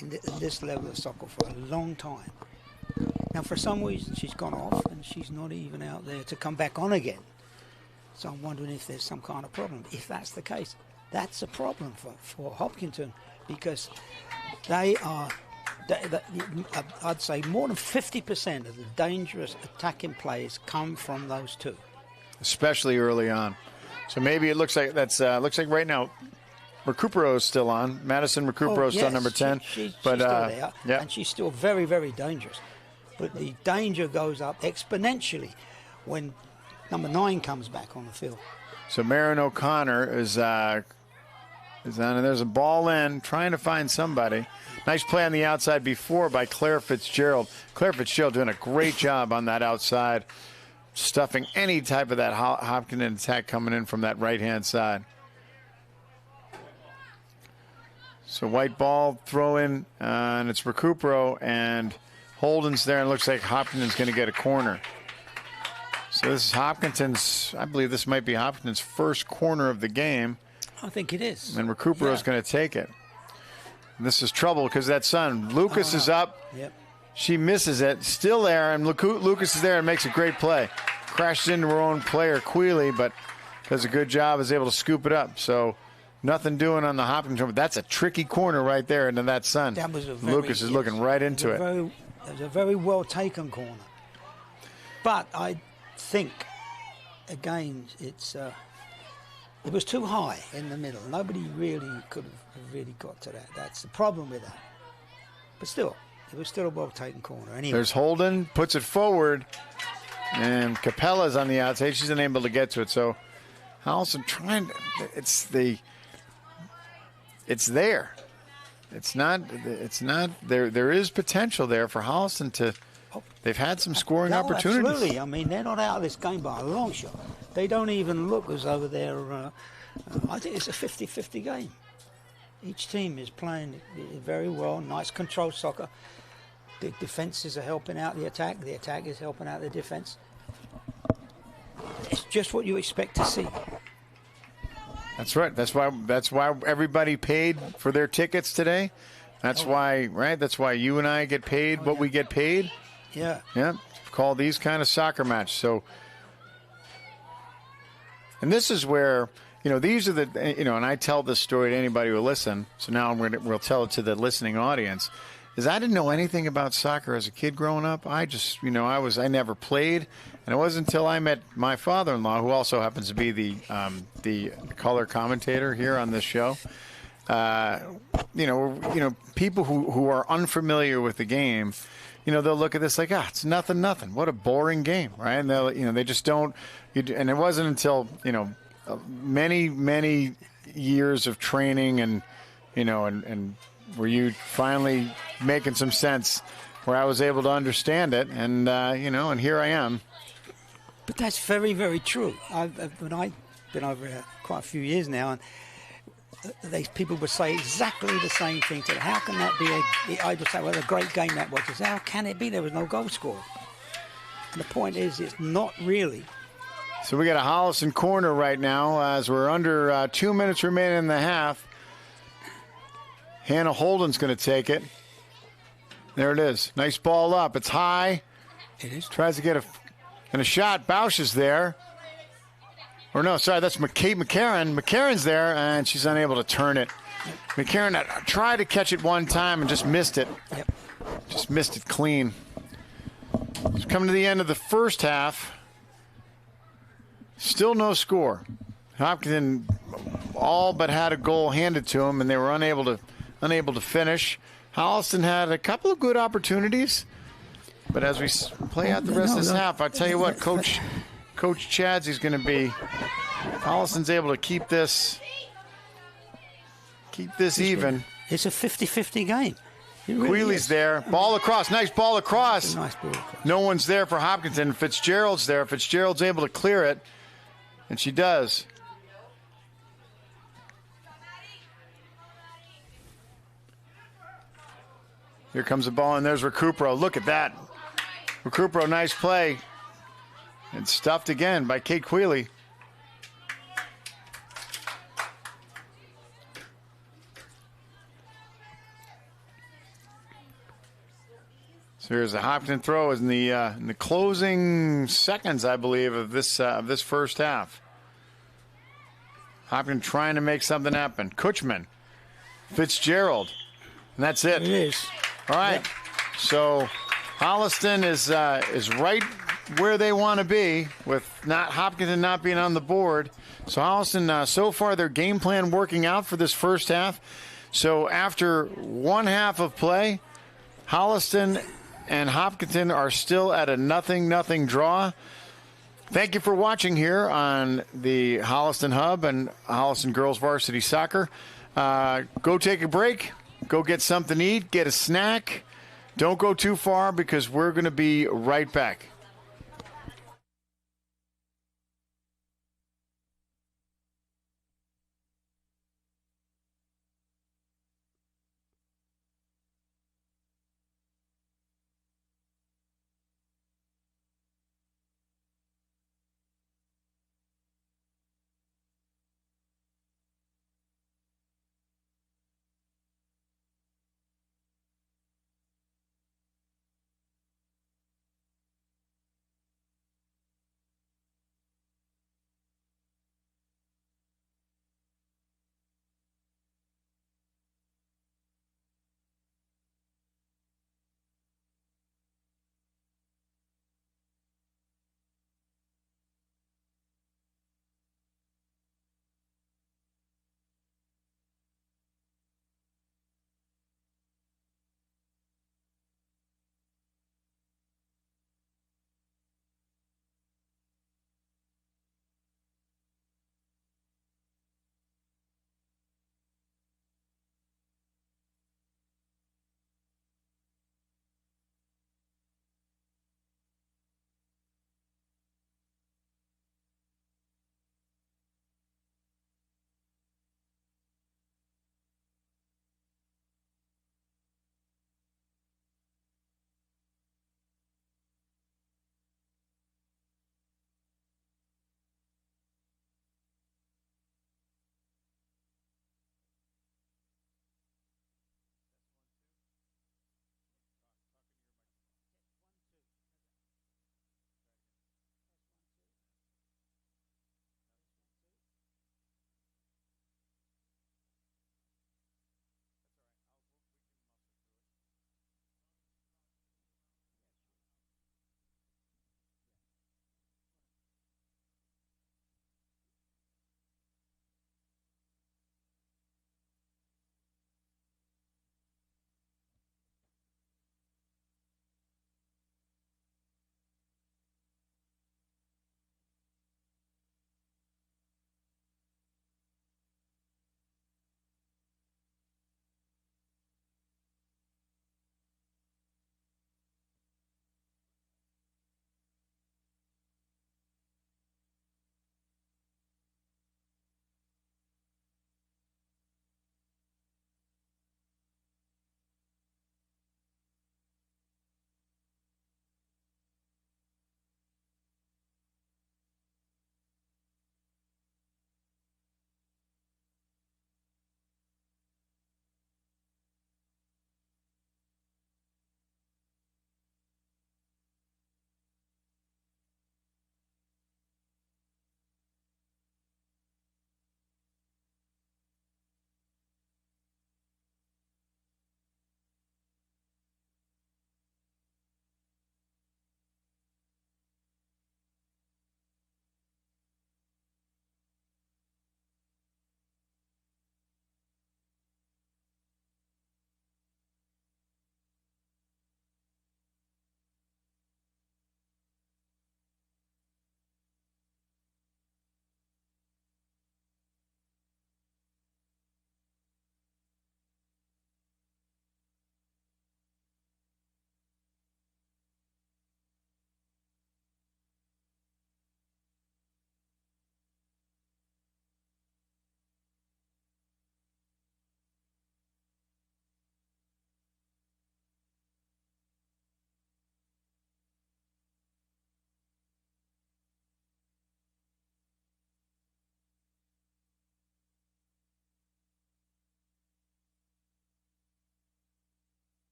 in this level of soccer for a long time. Now, for some reason, she's gone off and she's not even out there to come back on again. So I'm wondering if there's some kind of problem. If that's the case, that's a problem for Hopkinton, because they are, I'd say more than 50% of the dangerous attacking plays come from those two. Especially early on. So maybe it looks like looks like right now Recupero is still on. Madison Recupero is still number 10. She's still there, yeah. And she's still very, very dangerous. But the danger goes up exponentially when number 9 comes back on the field. So Marin O'Connor is on, and there's a ball in, trying to find somebody. Nice play on the outside before by Claire Fitzgerald. Claire Fitzgerald doing a great job on that outside, stuffing any type of that Hopkinton attack coming in from that right-hand side. So white ball throw in, and it's Recupero, and Holden's there, and it looks like Hopkinton's going to get a corner. So this is Hopkinton's, I believe this might be Hopkinton's first corner of the game. I think it is. And Recupero's going to take it. And this is trouble because that son, Lucas, is up. Yep. She misses it. Still there, and Lucas is there and makes a great play. Crashes into her own player, Queeley, but does a good job, is able to scoop it up. So nothing doing on the Hopkinton. But that's a tricky corner right there into that son. That was Lucas is looking right into it. It was a very well-taken corner. But I think, again, it was too high in the middle. Nobody really could have really got to that. That's the problem with that. But still, it was still a well-taken corner. Anyway. There's Holden, puts it forward, and Capella's on the outside. She's unable to get to it. So Holliston trying to, it's there. It's not there is potential there for Holliston to. They've had some scoring opportunities. Absolutely. I mean, they're not out of this game by a long shot. They don't even look as though they're. I think it's a 50-50 game. Each team is playing very well. Nice controlled soccer. The defenses are helping out the attack. The attack is helping out the defense. It's just what you expect to see. That's right. That's why everybody paid for their tickets today. That's why, right? That's why you and I get paid what we get paid. Yeah. Yeah. Call these kind of soccer matches. So, and this is where, these are the, and I tell this story to anybody who will listen. So now we'll tell it to the listening audience. Is I didn't know anything about soccer as a kid growing up. I just, I never played. And it wasn't until I met my father-in-law, who also happens to be the color commentator here on this show. People who are unfamiliar with the game, they'll look at this like, it's nothing. What a boring game, right? And they'll, they just don't. And it wasn't until many years of training and were you finally making some sense where I was able to understand it, and and here I am. But that's very, very true. I've been over here quite a few years now, and people would say exactly the same thing to them. How can that be I just say, well, a great game that was. I say, how can it be? There was no goal scored. And the point is, it's not really. So we got a Holliston corner right now as we're under 2 minutes remaining in the half. Hannah Holden's going to take it. There it is. Nice ball up. It's high. It is. Tries to get a shot. Bausch is there. Or no, sorry, that's Kate McCarran. McCarran's there, and she's unable to turn it. McCarran tried to catch it one time and just missed it. Yep. Just missed it clean. It's coming to the end of the first half. Still no score. Hopkinton all but had a goal handed to them, and they were unable to finish. Holliston had a couple of good opportunities, but as we play out the rest of this half, I tell you what, Coach Chadsy's going to be. Holliston's able to keep this even. It's a 50-50 game. Queeley's there. Ball across. Nice ball across. Nice ball across. No one's there for Hopkinton. Fitzgerald's there. Fitzgerald's able to clear it, and she does. Here comes the ball, and there's Recupero. Look at that. Recupero, nice play. And stuffed again by Kate Queeley. So here's a Hopkinton throw in the closing seconds, I believe, of this first half. Hopkinton trying to make something happen. Kutchman, Fitzgerald, and that's it. It is. All right. Yep. So Holliston is right where they want to be with Hopkinton not being on the board. So Holliston, so far their game plan working out for this first half. So after one half of play, Holliston and Hopkinton are still at a 0-0 draw. Thank you for watching here on the Holliston Hub and Holliston Girls Varsity Soccer. Go take a break. Go get something to eat. Get a snack. Don't go too far because we're going to be right back.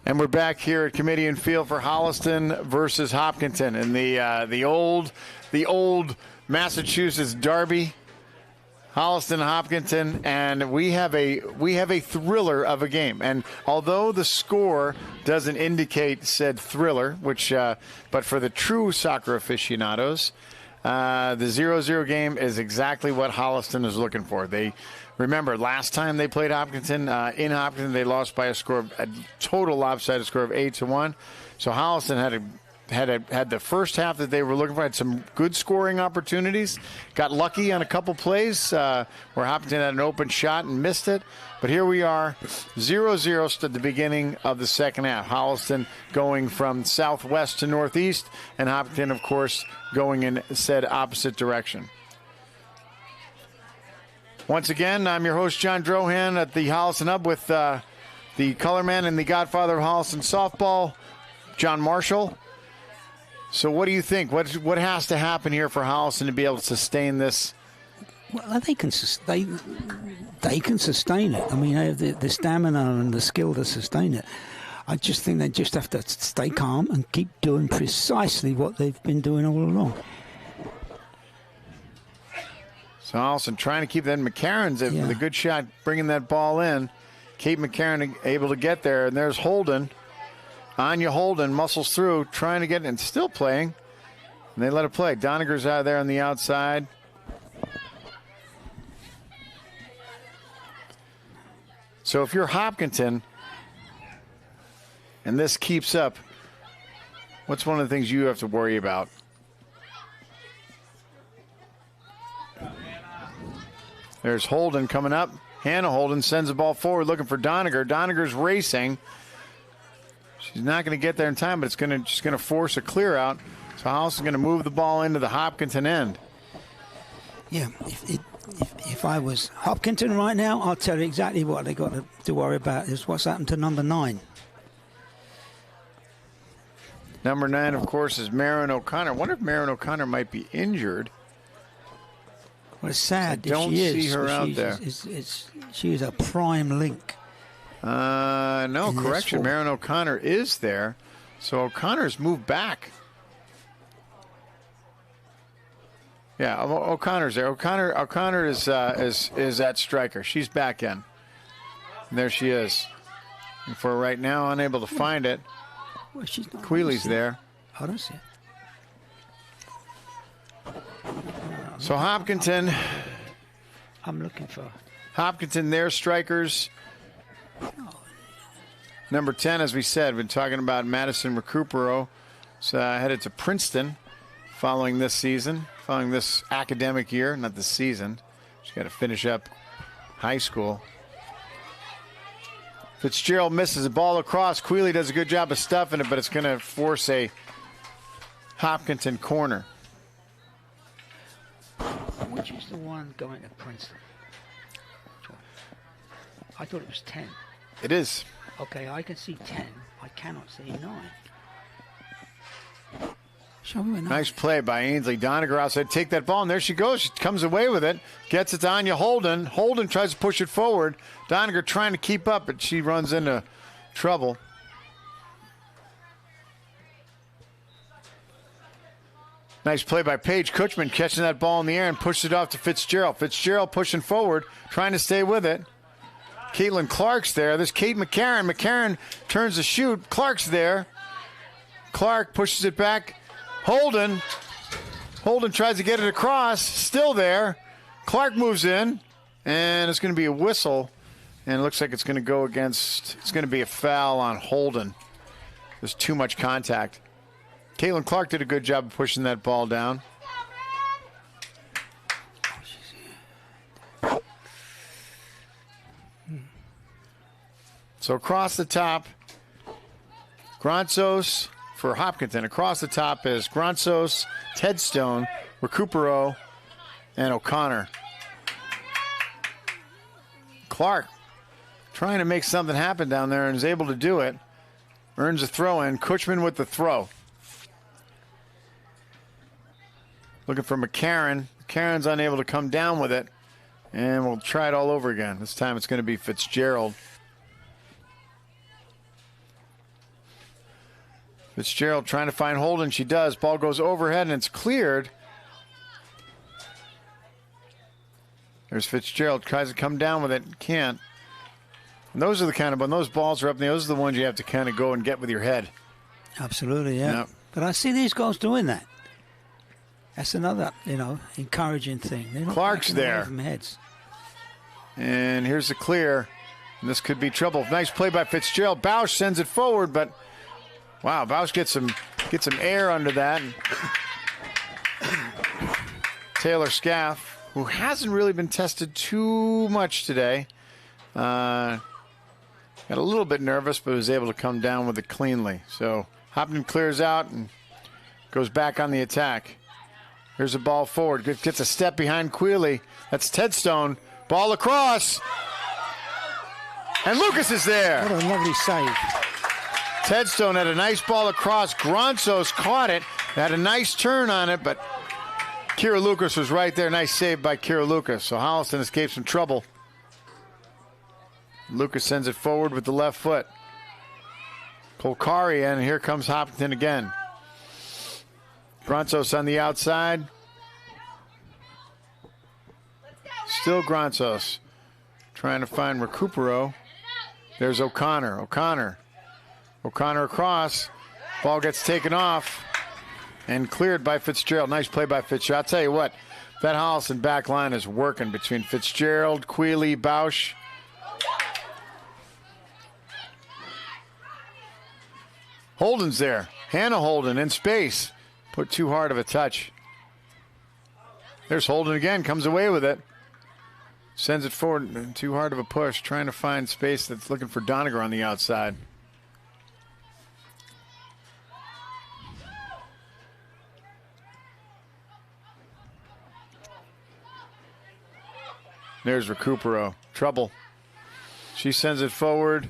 And we're back here at Kamitian Field for Holliston versus Hopkinton in the old Massachusetts derby. Holliston, Hopkinton, and we have a thriller of a game. And although the score doesn't indicate said thriller, which but for the true soccer aficionados, the 0-0 game is exactly what Holliston is looking for. They remember last time they played Hopkinton in Hopkinton, they lost by a total lopsided score of 8-1. So Holliston had the first half that they were looking for, had some good scoring opportunities, got lucky on a couple plays where Hopkinton had an open shot and missed it. But here we are, 0-0 at the beginning of the second half. Holliston going from southwest to northeast, and Hopkinton, of course, going in said opposite direction. Once again, I'm your host, John Drohan, at the Holliston Hub with the color man and the godfather of Holliston softball, John Marshall. So what do you think? What has to happen here for Holliston to be able to sustain this? Well, they can sustain it. I mean, they have the stamina and the skill to sustain it. I just think they just have to stay calm and keep doing precisely what they've been doing all along. So Holliston trying to keep that. McCarron's with a good shot bringing that ball in. Kate McCarron able to get there, and there's Holden. Anya Holden muscles through, trying to get it, and still playing. And they let it play. Doniger's out there on the outside. So if you're Hopkinton and this keeps up, what's one of the things you have to worry about? There's Holden coming up. Hannah Holden sends the ball forward looking for Doniger. Doniger's racing. She's not going to get there in time, but it's just going to force a clear out. So Holliston's going to move the ball into the Hopkinton end. Yeah, if I was Hopkinton right now, I'll tell you exactly what they got to worry about is what's happened to number 9. Number 9, of course, is Marin O'Connor. I wonder if Marin O'Connor might be injured. Well, it's sad. I don't see her out there. She is a prime link. No, correction. Marin O'Connor is there. So O'Connor's moved back. Yeah, O'Connor's there. O'Connor is that striker. She's back in. And there she is. And for right now, unable to find it. Well, she's not. Queeley's there. I don't see it. So Hopkinton. I'm looking for Hopkinton, their strikers. Number 10, as we said, we've been talking about Madison Recupero. So headed to Princeton following this academic year, not this season. She's got to finish up high school. Fitzgerald misses the ball across. Queeley does a good job of stuffing it, but it's going to force a Hopkinton corner. Which is the one going to Princeton? I thought it was 10. It is. Okay, I can see 10. I cannot see 9. Show me 9. Nice play by Ainsley. Doniger outside. Take that ball, and there she goes. She comes away with it. Gets it to Anya Holden. Holden tries to push it forward. Doniger trying to keep up, but she runs into trouble. Nice play by Paige Kutchman, catching that ball in the air and pushed it off to Fitzgerald. Fitzgerald pushing forward, trying to stay with it. Caitlin Clark's there. There's Kate McCarron. McCarron turns to shoot. Clark's there. Clark pushes it back. Holden tries to get it across. Still there. Clark moves in, and it's going to be a whistle. And it looks like it's going to be a foul on Holden. There's too much contact. Caitlin Clark did a good job of pushing that ball down. So across the top, Gronsos for Hopkinton. Across the top is Gronsos, Tedstone, Recupero, and O'Connor. Clark trying to make something happen down there and is able to do it. Earns a throw in. Kutchman with the throw. Looking for McCarron. McCarron's unable to come down with it. And we'll try it all over again. This time it's going to be Fitzgerald. Fitzgerald trying to find Holden. She does. Ball goes overhead, and it's cleared. There's Fitzgerald. Tries to come down with it. Can't. And those are the kind of, when those balls are up there, those are the ones you have to kind of go and get with your head. Absolutely, yeah. Yep. But I see these guys doing that. That's another, encouraging thing. They're not Clark's backing away there. from heads. And here's the clear. And this could be trouble. Nice play by Fitzgerald. Bausch sends it forward, but wow, Bausch gets some air under that. Taylor Scaff, who hasn't really been tested too much today, got a little bit nervous, but was able to come down with it cleanly. So Hopkinton clears out and goes back on the attack. Here's a ball forward. Gets a step behind Quealy. That's Tedstone. Ball across. And Lucas is there. What a lovely save. Tedstone had a nice ball across. Gronsos caught it. Had a nice turn on it, but Kira Lucas was right there. Nice save by Kira Lucas. So Holliston escapes some trouble. Lucas sends it forward with the left foot. Polcari, and here comes Hopkinton again. Gronsos on the outside. Still Gronsos trying to find Recupero. There's O'Connor. O'Connor across. Ball gets taken off and cleared by Fitzgerald. Nice play by Fitzgerald. I'll tell you what, that Holliston back line is working between Fitzgerald, Quealy, Bausch. Holden's there. Hannah Holden in space. Put too hard of a touch. There's Holden again. Comes away with it. Sends it forward. Too hard of a push. Trying to find space that's looking for Doniger on the outside. There's Recupero. Trouble. She sends it forward.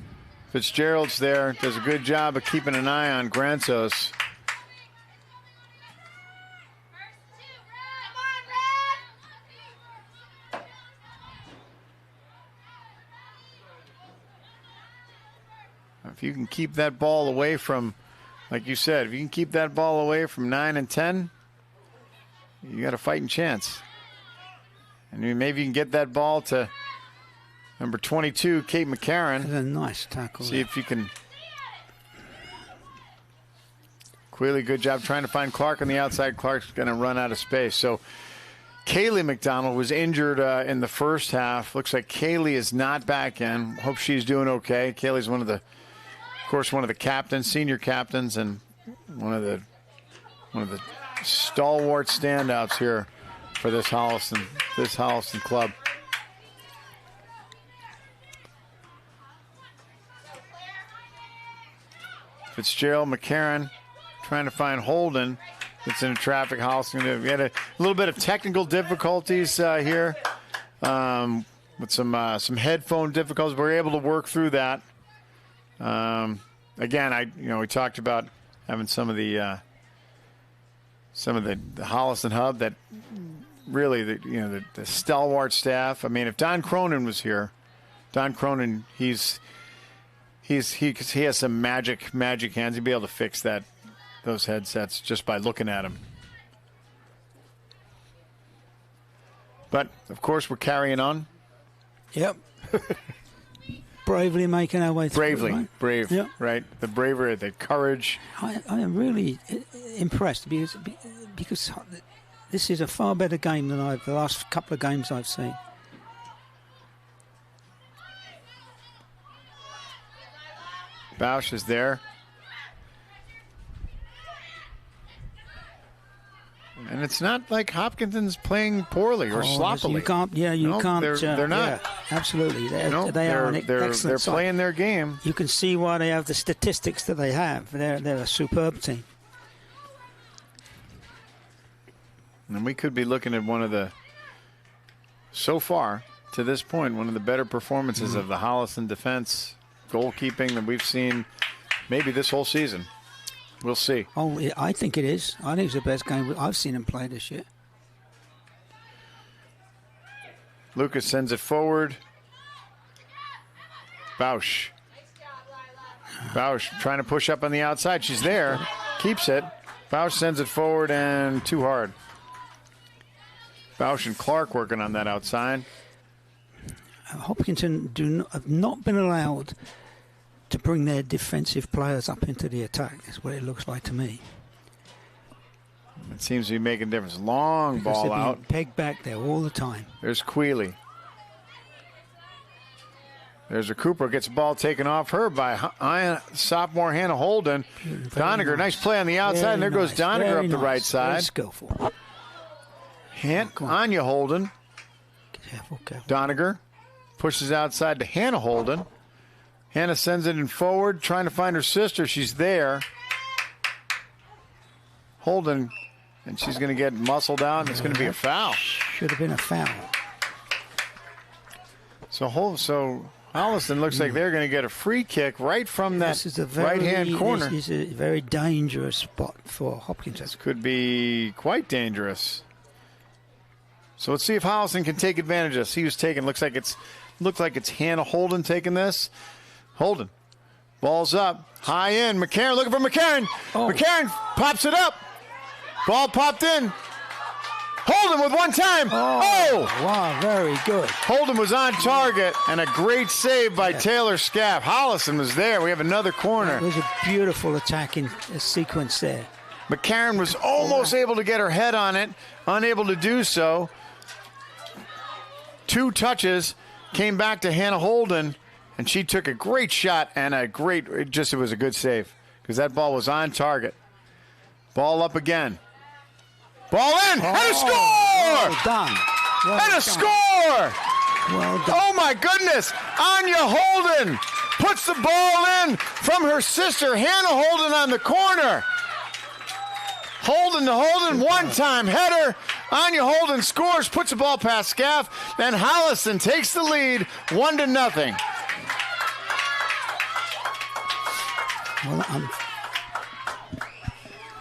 Fitzgerald's there. Does a good job of keeping an eye on Gransos. If you can keep that ball away from, like you said, if you can keep that ball away from 9 and 10, you got a fighting chance. And maybe you can get that ball to number 22, Kate McCarran. That's a nice tackle. See if you can. Quealy, good job trying to find Clark on the outside. Clark's going to run out of space. So Kaylee McDonald was injured in the first half. Looks like Kaylee is not back in. Hope she's doing okay. Kaylee's one of the captains, senior captains, and one of the stalwart standouts here for this Holliston club. Fitzgerald, McCarran trying to find Holden. It's in traffic. Holliston. We had a little bit of technical difficulties here with some headphone difficulties. We were able to work through that. Again, we talked about having some of the Holliston hub that really the stalwart staff. I mean, if Don Cronin was here, Don Cronin, he has some magic hands. He'd be able to fix those headsets just by looking at them. But of course, we're carrying on. Yep. Bravely making our way through. Brave, yep. Right? The bravery, the courage. I am really impressed because this is a far better game than the last couple of games I've seen. Bausch is there. And it's not like Hopkinton's playing poorly or sloppily. You can't. They're not. Yeah, absolutely. They are an excellent They're side. playing their game. You can see why they have the statistics that they have. They're a superb team. And we could be looking at so far to this point, one of the better performances of the Holliston defense, goalkeeping that we've seen maybe this whole season. We'll see. Oh, I think it is. I think it's the best game I've seen him play this year. Lucas sends it forward. Bausch trying to push up on the outside. She's there. keeps it. Bausch sends it forward and too hard. Bausch and Clark working on that outside. Hopkinton have not been allowed to bring their defensive players up into the attack. That's what it looks like to me. It seems to be making a difference. Long Because ball they're being out. pegged back there all the time. There's Quealy. There's a Cooper. Gets the ball taken off her by sophomore Hannah Holden. Doniger, nice play on the outside. And there goes Doniger up the right side. Very skillful. Anya Holden. Careful. Doniger pushes outside to Hannah Holden. Hannah sends it in forward, trying to find her sister. She's there. Holden, and she's going to get muscled out, and it's going to be a foul. Should have been a foul. So Holliston looks like they're going to get a free kick right from that right-hand corner. This is a very dangerous spot for Hopkinton. This could be quite dangerous. So let's see if Holliston can take advantage of this. He was taking. Looked like it's Hannah Holden taking this. Holden, ball's up, high in. McCarron looking for McCarron. Oh. McCarron pops it up. Ball popped in. Holden with one time. Oh! Wow, very good. Holden was on target, and a great save by Taylor Scaff. Holliston was there. We have another corner. It was a beautiful attacking sequence there. McCarron was almost able to get her head on it, unable to do so. 2 touches, came back to Hannah Holden, and she took a great shot and it was a good save because that ball was on target. Ball up again. Ball in, and a score! Well done. And a score! Well done. Oh my goodness! Anya Holden puts the ball in from her sister, Hannah Holden, on the corner. Holden to Holden, one-time header. Anya Holden scores, puts the ball past Scaff, and Holliston takes the lead 1-0. Well,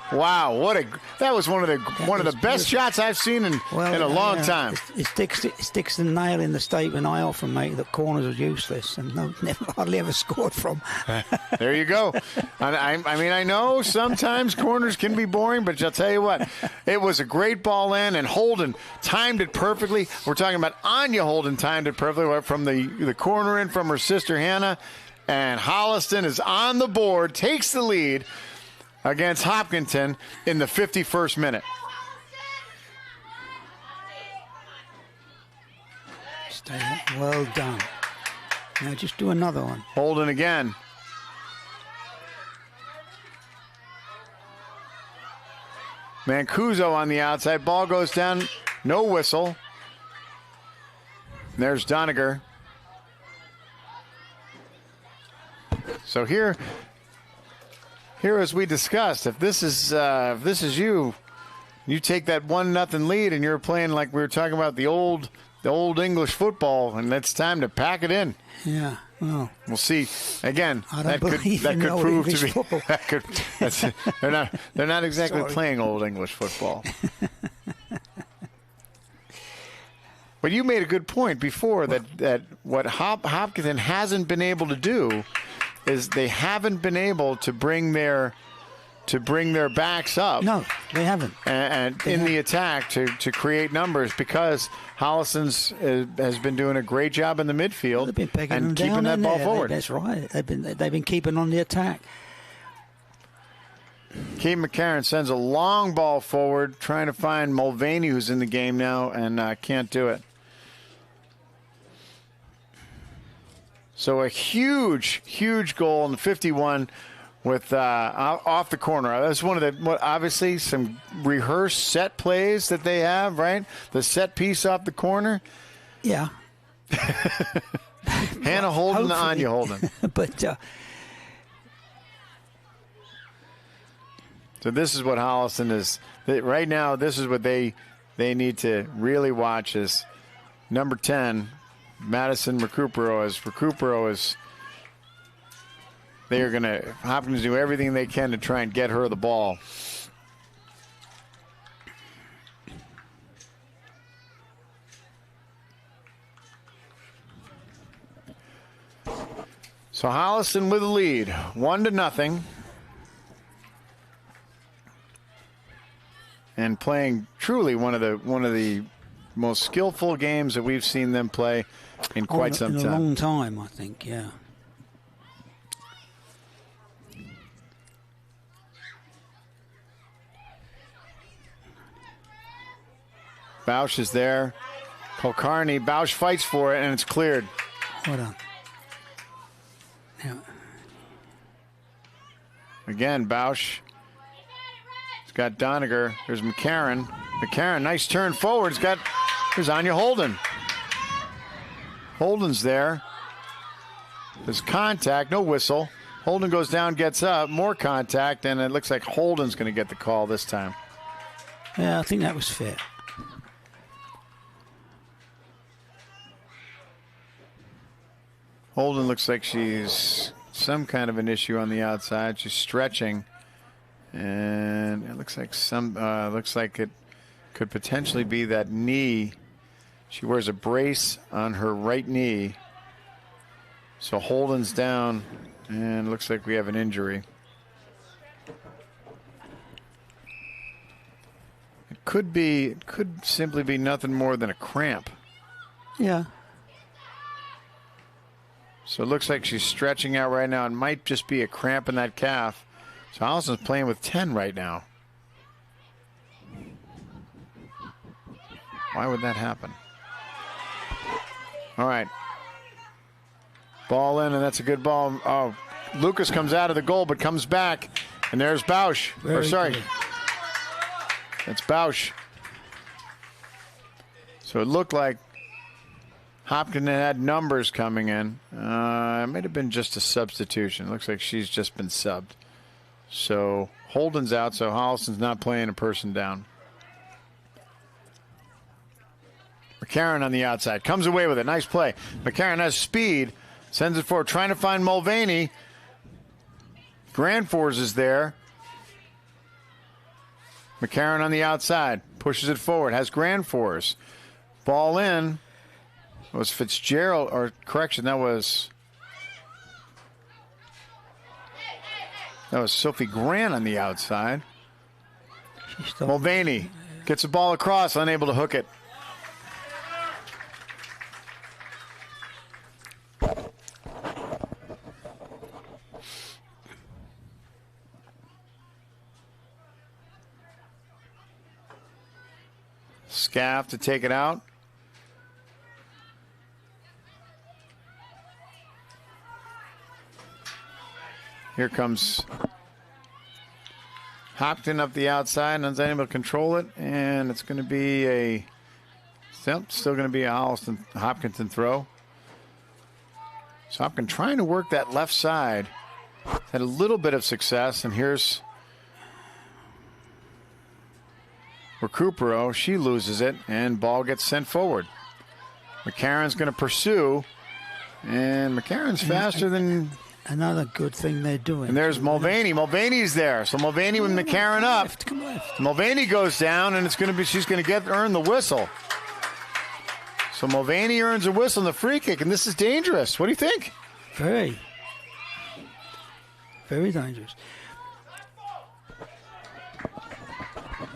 Wow, that was one of the best shots I've seen in a long time. It sticks the nail in the statement I often make that corners are useless and never hardly ever scored from. There you go. I mean, I know sometimes corners can be boring, but I'll tell you what, it was a great ball in, and Holden timed it perfectly. We're talking about Anya Holden timed it perfectly from the corner in from her sister Hannah, and Holliston is on the board, takes the lead against Hopkinton in the 51st minute. Well done. Now just do another one. Holden again. Mancuso on the outside. Ball goes down. No whistle. There's Doniger. So here, as we discussed, if this is you take that 1-0 lead, and you're playing like we were talking about the old English football, and it's time to pack it in. Yeah. Well, we'll see. Again, that could prove to be. Football. They're not exactly playing old English football. But you made a good point before that what Hopkinton hasn't been able to do is they haven't been able to bring their backs up. No, they haven't. And in the attack to create numbers, because Holliston's has been doing a great job in the midfield. They've been pegging them keeping down that ball there. forward. That's right. They've been keeping on the attack. Kate McCarron sends a long ball forward, trying to find Mulvaney, who's in the game now, and can't do it. So a huge, huge goal in the 51 with off the corner. That's one of the obviously some rehearsed set plays that they have, right? The set piece off the corner. Yeah. Hannah Holden, Anya Holden. But so this is what Holliston is right now. This is what they need to really watch is number 10. Madison Recupero is they are going to Hopkins do everything they can to try and get her the ball. So Holliston with the lead, 1-0. and playing truly one of the most skillful games that we've seen them play in quite some time. In a long time, I think, yeah. Bausch is there. Kulkarni, Bausch fights for it, and it's cleared. Hold on. Now, again, Bausch. He's got Doniger. There's McCarron. McCarron, nice turn forward. Here's Anya Holden. Holden's there. There's contact, no whistle. Holden goes down, gets up, more contact, and it looks like Holden's going to get the call this time. yeah, I think that was fair. Holden looks like she's some kind of an issue on the outside. She's stretching, and it looks like it could potentially be that knee. She wears a brace on her right knee. So Holden's down, and it looks like we have an injury. It could simply be nothing more than a cramp. Yeah. So it looks like she's stretching out right now. It might just be a cramp in that calf. So Holliston's playing with 10 right now. Why would that happen? All right. Ball in, and that's a good ball. Oh, Lucas comes out of the goal, but comes back. And there's Bausch. Good. That's Bausch. So it looked like Hopkinton had numbers coming in. It might have been just a substitution. It looks like she's just been subbed. So Holden's out, so Holliston's not playing a person down. McCarron on the outside. Comes away with it. Nice play. McCarron has speed. Sends it forward. Trying to find Mulvaney. Grandfors is there. McCarron on the outside. Pushes it forward. Has Grandfors. Ball in. It was Fitzgerald, or correction, that was Sophie Grant on the outside. Mulvaney gets the ball across, unable to hook it. Scaff to take it out. Here comes Hopkinton up the outside, and is able to control it, and it's going to be still going to be a Hopkinton throw. So Hopkinton trying to work that left side. Had a little bit of success, and here's Recupero. She loses it, and ball gets sent forward. McCarron's going to pursue, and McCarron's faster than... Another good thing they're doing. And there's Mulvaney. Mulvaney's there. So Mulvaney with McCarron up. Come left. Mulvaney goes down, and she's going to earn the whistle. So Mulvaney earns a whistle in the free kick, and this is dangerous. What do you think? Very. Very dangerous.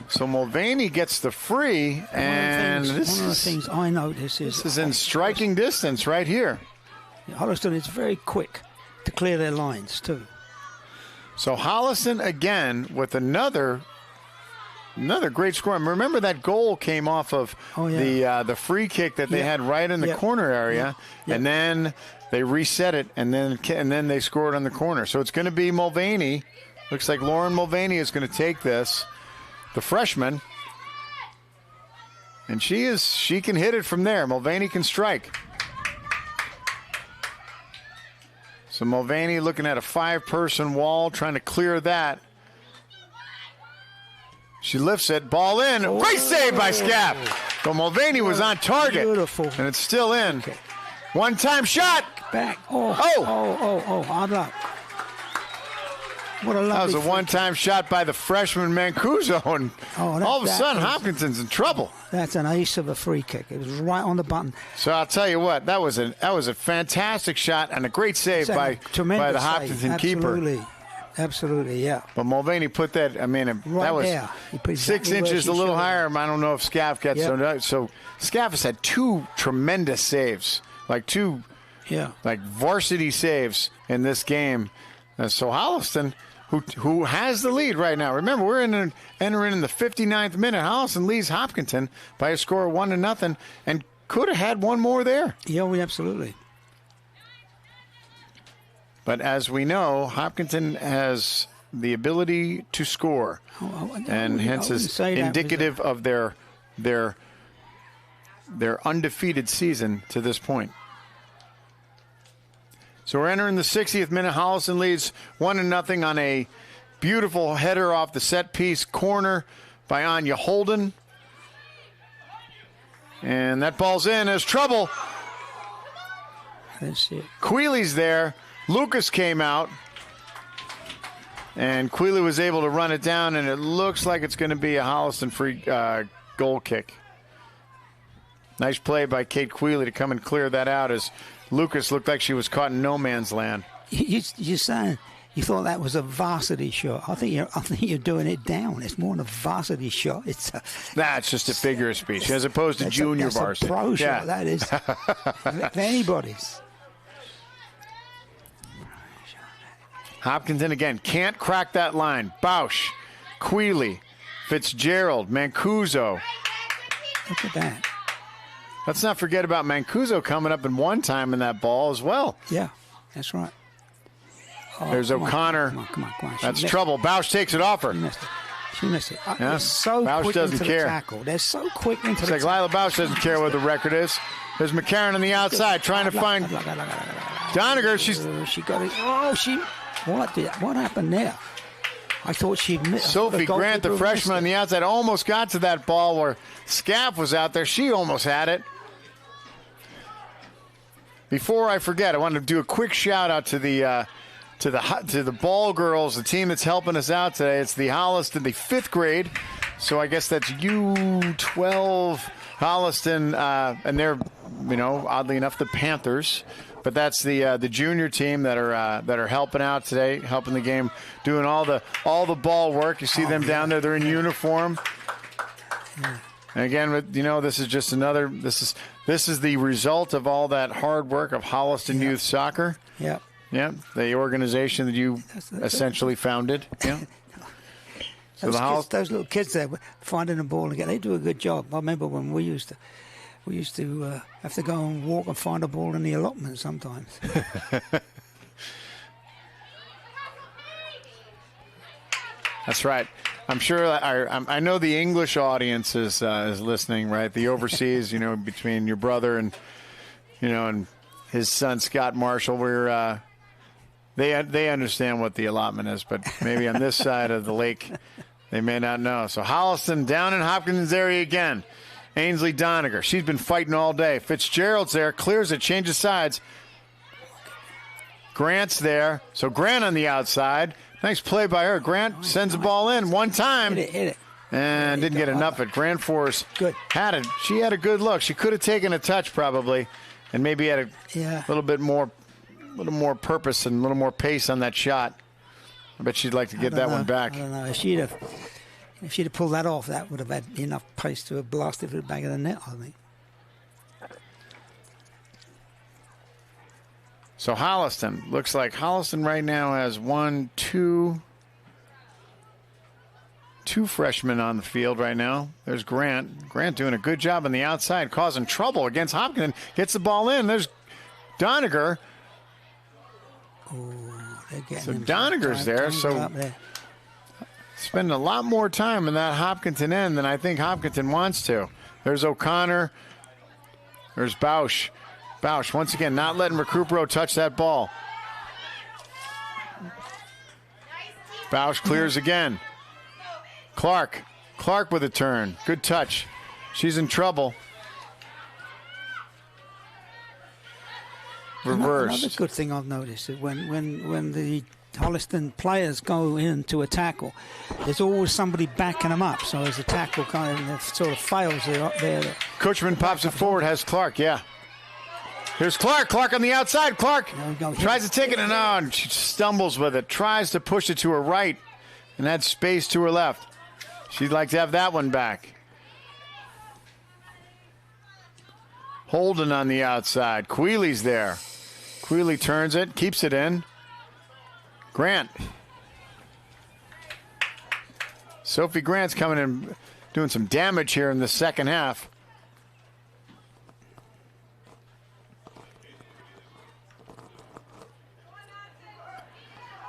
So Mulvaney gets the free, and one of the things I notice is... This is in striking distance right here. Holliston is very quick to clear their lines, too. So Holliston, again, with another great score. And remember that goal came off of the free kick that they had right in the corner area, and then they reset it, and then they scored on the corner. So it's going to be Mulvaney. Looks like Lauren Mulvaney is going to take this, the freshman, and she can hit it from there. Mulvaney can strike. So Mulvaney looking at a 5-person wall, trying to clear that. She lifts it, ball in. Great save by Scaff. So Mulvaney was on target. Beautiful. And it's still in. Okay. One-time shot. Back. Hard luck. What a lovely That was a one-time shot by the freshman Mancuso. And all of a sudden, Hopkinton's in trouble. That's an ace of a free kick. It was right on the button. So I'll tell you what, that was a fantastic shot and a great save by the Hopkinton keeper. Absolutely. Absolutely, yeah. But Mulvaney put that, that was there. He put 6 exactly where inches, she a little should higher. have. I don't know if Scaff gets so Scaff has had 2 tremendous saves, like 2 varsity saves in this game. So Holliston, who has the lead right now. Remember, we're entering in the 59th minute. Holliston leads Hopkinton by a score of 1-0, and could have had one more there. Yeah, absolutely. But as we know, Hopkinton has the ability to score, and hence is indicative of their undefeated season to this point. So we're entering the 60th minute. Holliston leads 1-0 on a beautiful header off the set piece corner by Anya Holden. And that ball's in. There's trouble. I didn't see it. Queeley's there. Lucas came out. And Queeley was able to run it down, and it looks like it's going to be a Holliston free goal kick. Nice play by Kate Queeley to come and clear that out as Lucas looked like she was caught in no man's land. You're saying you thought that was a varsity shot. I think you're doing it down. It's more than a varsity shot. It's just a figure of speech as opposed to junior varsity. That's a pro shot. That is. If anybody's. Hopkinton again can't crack that line. Bausch, Queeley, Fitzgerald, Mancuso. Look at that. Let's not forget about Mancuso coming up in one time in that ball as well. Yeah, that's right. Oh, there's O'Connor. Come on. That's trouble. Bausch takes it off her. She missed it. Yeah. They're so Bausch quick doesn't into care. the tackle. They're so quick into the tackle. Lila Bausch doesn't care what the record is. There's McCarron on the outside trying to find Doniger. She got it. Oh, what happened there? I thought she'd missed. Sophie Grant, the freshman on the outside, almost got to that ball where Scaff was out there. She almost had it. Before I forget, I want to do a quick shout out to the ball girls, the team that's helping us out today. It's the Holliston, the 5th grade. So I guess that's U12 Holliston, and they're, oddly enough, the Panthers. But that's the junior team that are helping out today, helping the game, doing all the ball work. You see them down there; they're in uniform. Yeah. And again, this is just another. This is the result of all that hard work of Holliston Youth Soccer. Yeah. Yeah, the organization that you essentially founded. Yeah. So those little kids there finding the ball again, they do a good job. I remember when we used to have to go and walk and find a ball in the allotment sometimes. That's right. I'm sure. I know the English audience is listening, right? The overseas, between your brother and and his son Scott Marshall, they understand what the allotment is, but maybe on this side of the lake, they may not know. So Holliston down in Hopkins area again. Ainsley Doniger, she's been fighting all day. Fitzgerald's there, clears it, changes sides. Grant's there, so Grant on the outside. Nice play by her. Grant sends the ball in one time. Hit it. And didn't get enough at Grand Force. Good. She had a good look. She could have taken a touch probably, and maybe had a little bit more more purpose and a little more pace on that shot. I bet she'd like to get that one back. I don't know. If she'd have pulled that off, that would have had enough pace to have blasted to the back of the net, I think. So Holliston, looks like Holliston right now has two freshmen on the field right now. There's Grant. Grant doing a good job on the outside, causing trouble against Hopkinton. Gets the ball in. There's Doniger. So Doniger's there. So spending a lot more time in that Hopkinton end than I think Hopkinton wants to. There's O'Connor. There's Bausch. Bausch, once again, not letting Recupero touch that ball. Bausch clears again. Clark with a turn. Good touch. She's in trouble. Reversed. Another good thing I've noticed is when the Holliston players go in to a tackle, there's always somebody backing them up. So as the tackle kind of sort of fails, they're up there. Coachman pops it forward, has Clark, yeah. Here's Clark. Clark on the outside. Clark No, tries to take it, and she stumbles with it. Tries to push it to her right, and had space to her left. She'd like to have that one back. Holden on the outside. Queeley's there. Queeley turns it, keeps it in. Grant. Sophie Grant's coming in, doing some damage here in the second half.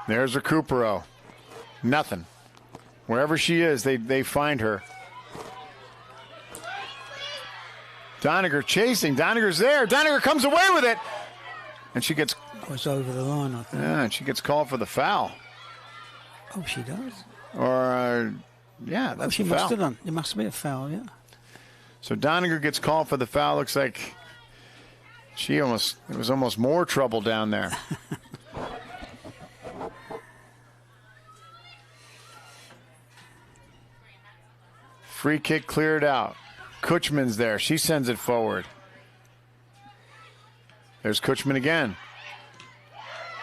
There's Recupero. Nothing. Wherever she is, they find her. Doniger chasing. Doniger's there. Doniger comes away with it. And she gets... was over the line, I think. Yeah, and she gets called for the foul. Oh, she does? Or, yeah, that's she a must foul. have done. It must be a foul, yeah. So Doniger gets called for the foul. Looks like there was almost more trouble down there. Free kick cleared out. Kutchman's there. She sends it forward. There's Kutchman again.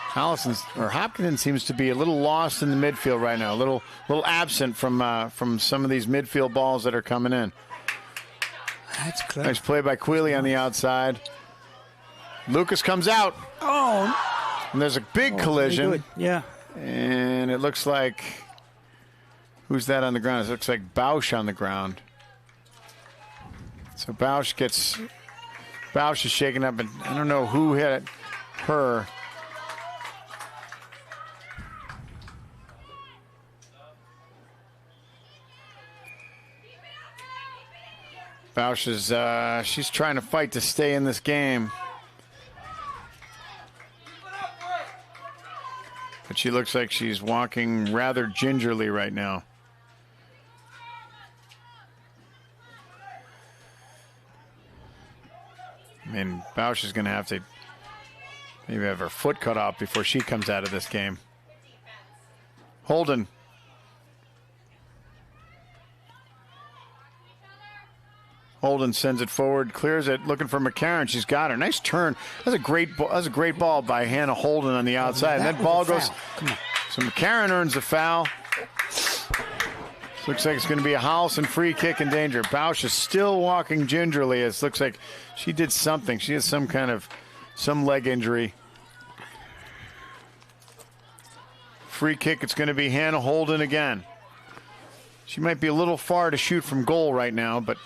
Hopkinton seems to be a little lost in the midfield right now. A little absent from some of these midfield balls that are coming in. That's clever. Nice play by Queeley on the outside. Lucas comes out. Oh, And there's a big collision. good. Yeah. And it looks like... Who's that on the ground? It looks like Bausch on the ground. So Bausch is shaken up, and I don't know who hit her. Bausch is she's trying to fight to stay in this game. But she looks like she's walking rather gingerly right now. I mean, Bausch is going to have to maybe have her foot cut off before she comes out of this game. Holden. Holden sends it forward, clears it, looking for McCarron. She's got her. Nice turn. That's a great ball by Hannah Holden on the outside. And that ball goes. So McCarron earns the foul. Looks like it's going to be a Holliston free kick in danger. Bausch is still walking gingerly. It looks like she did something. She has some leg injury. Free kick. It's going to be Hannah Holden again. She might be a little far to shoot from goal right now, but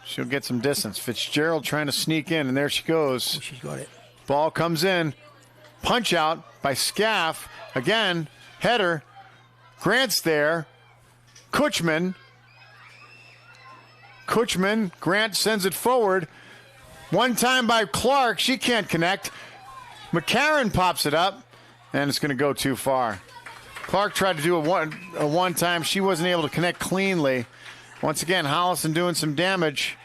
she'll get some distance. Fitzgerald trying to sneak in, and there she goes. Oh, she's got it. Ball comes in. Punch out by Scaff. Again, header. Grant's there. Kutchman. Grant sends it forward. One time by Clark. She can't connect. McCarron pops it up, and it's going to go too far. Clark tried to do a one-time. She wasn't able to connect cleanly. Once again, Holliston doing some damage.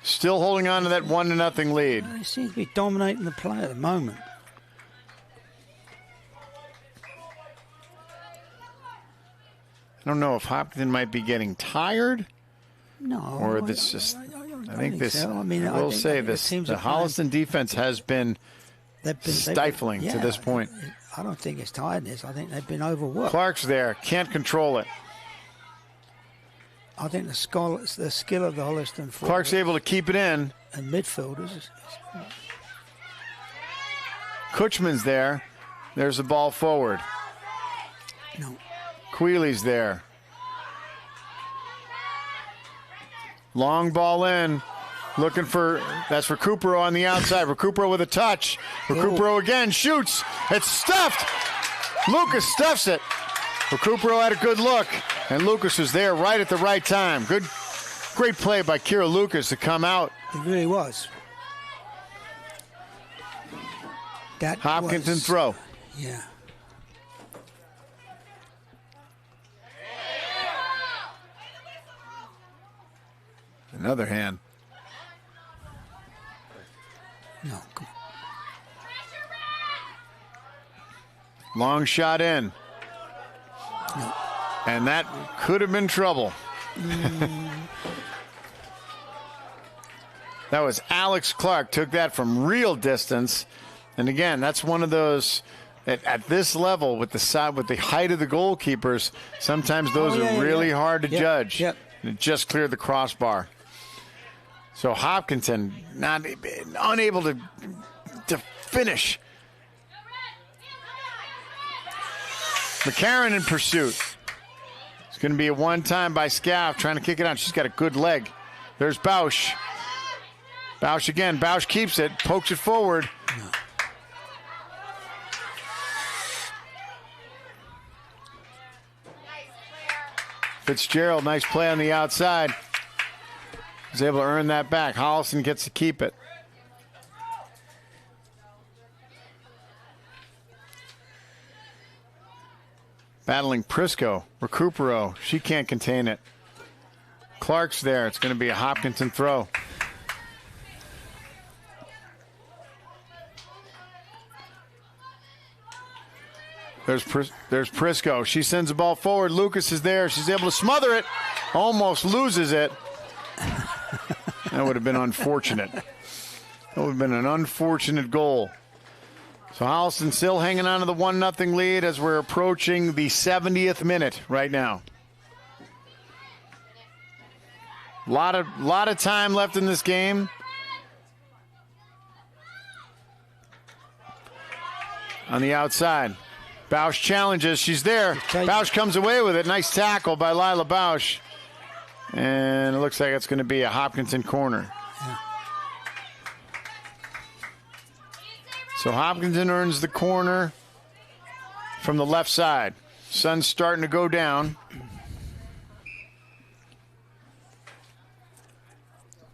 Still holding on to that 1-0 lead. They seem to be dominating the play at the moment. I don't know if Hopkinton might be getting tired. No. Or this just, I think this, so. I mean, I will say this, the Holliston defense has been stifling to this point. I don't think it's tiredness. I think they've been overworked. Clark's there, can't control it. I think the skill of the Holliston forward Clark's able to keep it in. and midfielders. Kutchman's there. There's the ball forward. No. Queeley's there. Long ball in. Looking for, that's Recupero on the outside. Recupero with a touch. Recupero again shoots. It's stuffed. Lucas stuffs it. Recupero had a good look, and Lucas was there right at the right time. Great play by Kira Lucas to come out. It really was. That Hopkinton was, throw. Yeah. Another hand. No, come on. Long shot in. No. And that could have been trouble. That was Alex Clark. Took that from real distance. And again, that's one of those at this level with the height of the goalkeepers. Sometimes those are really hard to judge. Yep. And it just cleared the crossbar. So Hopkinton unable to finish. McCarron in pursuit. It's going to be a one-time by Scaff trying to kick it out. She's got a good leg. There's Bausch. Bausch again. Bausch keeps it, pokes it forward. No. Fitzgerald, nice play on the outside. Was able to earn that back. Holliston gets to keep it. Battling Prisco. Recupero. She can't contain it. Clark's there. It's going to be a Hopkinton throw. There's Prisco. She sends the ball forward. Lucas is there. She's able to smother it. Almost loses it. That would have been unfortunate. That would have been an unfortunate goal. So Holliston still hanging on to the 1-0 lead as we're approaching the 70th minute right now. Lot of time left in this game. On the outside. Bausch challenges. She's there. Bausch comes away with it. Nice tackle by Lila Bausch. And it looks like it's going to be a Hopkinton corner. Yeah. So Hopkinton earns the corner from the left side. Sun's starting to go down.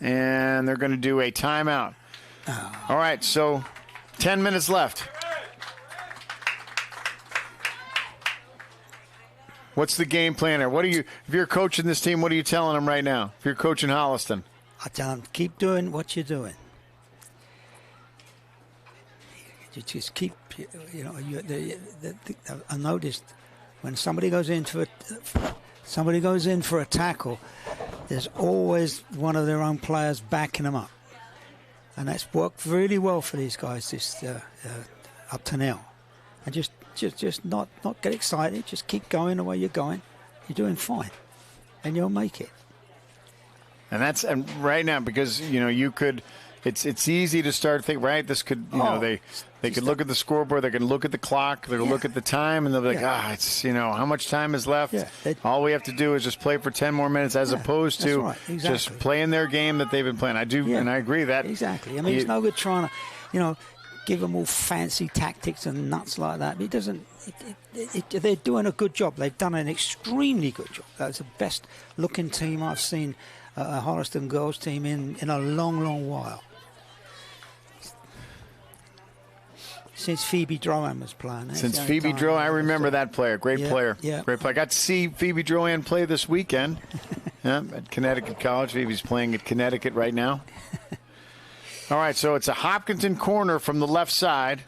And they're going to do a timeout. Oh. All right, so 10 minutes left. What's the game plan here? If you're coaching this team, what are you telling them right now? If you're coaching Holliston, I tell them, keep doing what you're doing. You just keep, I noticed when somebody goes in for a tackle, there's always one of their own players backing them up, and that's worked really well for these guys up to now. And just not get excited. Just keep going the way you're going. You're doing fine, and you'll make it. And right now, because you could. It's easy to start thinking, right? This could, they could look at the scoreboard, they can look at the clock, they can look at the time, and they'll be like, it's how much time is left? Yeah, all we have to do is just play for 10 more minutes, as opposed to just playing their game that they've been playing. I do, and I agree that exactly. I mean, it's no good trying to, give them all fancy tactics and nuts like that. It doesn't. They're doing a good job. They've done an extremely good job. That's the best looking team I've seen a Holliston girls team in a long, long while. Since Phoebe Drohan was playing. Since Phoebe Drohan, I remember that player. Great player. Yeah. Great player. I got to see Phoebe Drohan play this weekend at Connecticut College. Phoebe's playing at Connecticut right now. All right, so it's a Hopkinton corner from the left side.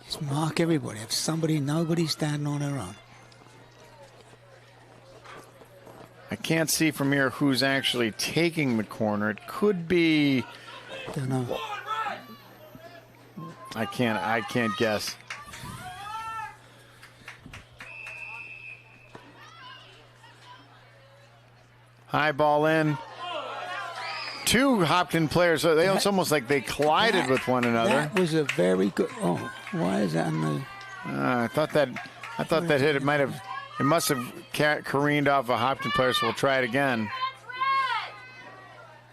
Just mark everybody. If nobody standing on their own. I can't see from here who's actually taking the corner. It could be. Don't know. I can't guess. High ball in. Two Hopkins players. It's almost like they collided with one another. That was a very good. Oh, why is that in the? I thought that hit. It must have careened off a Hopkins player. So we'll try it again.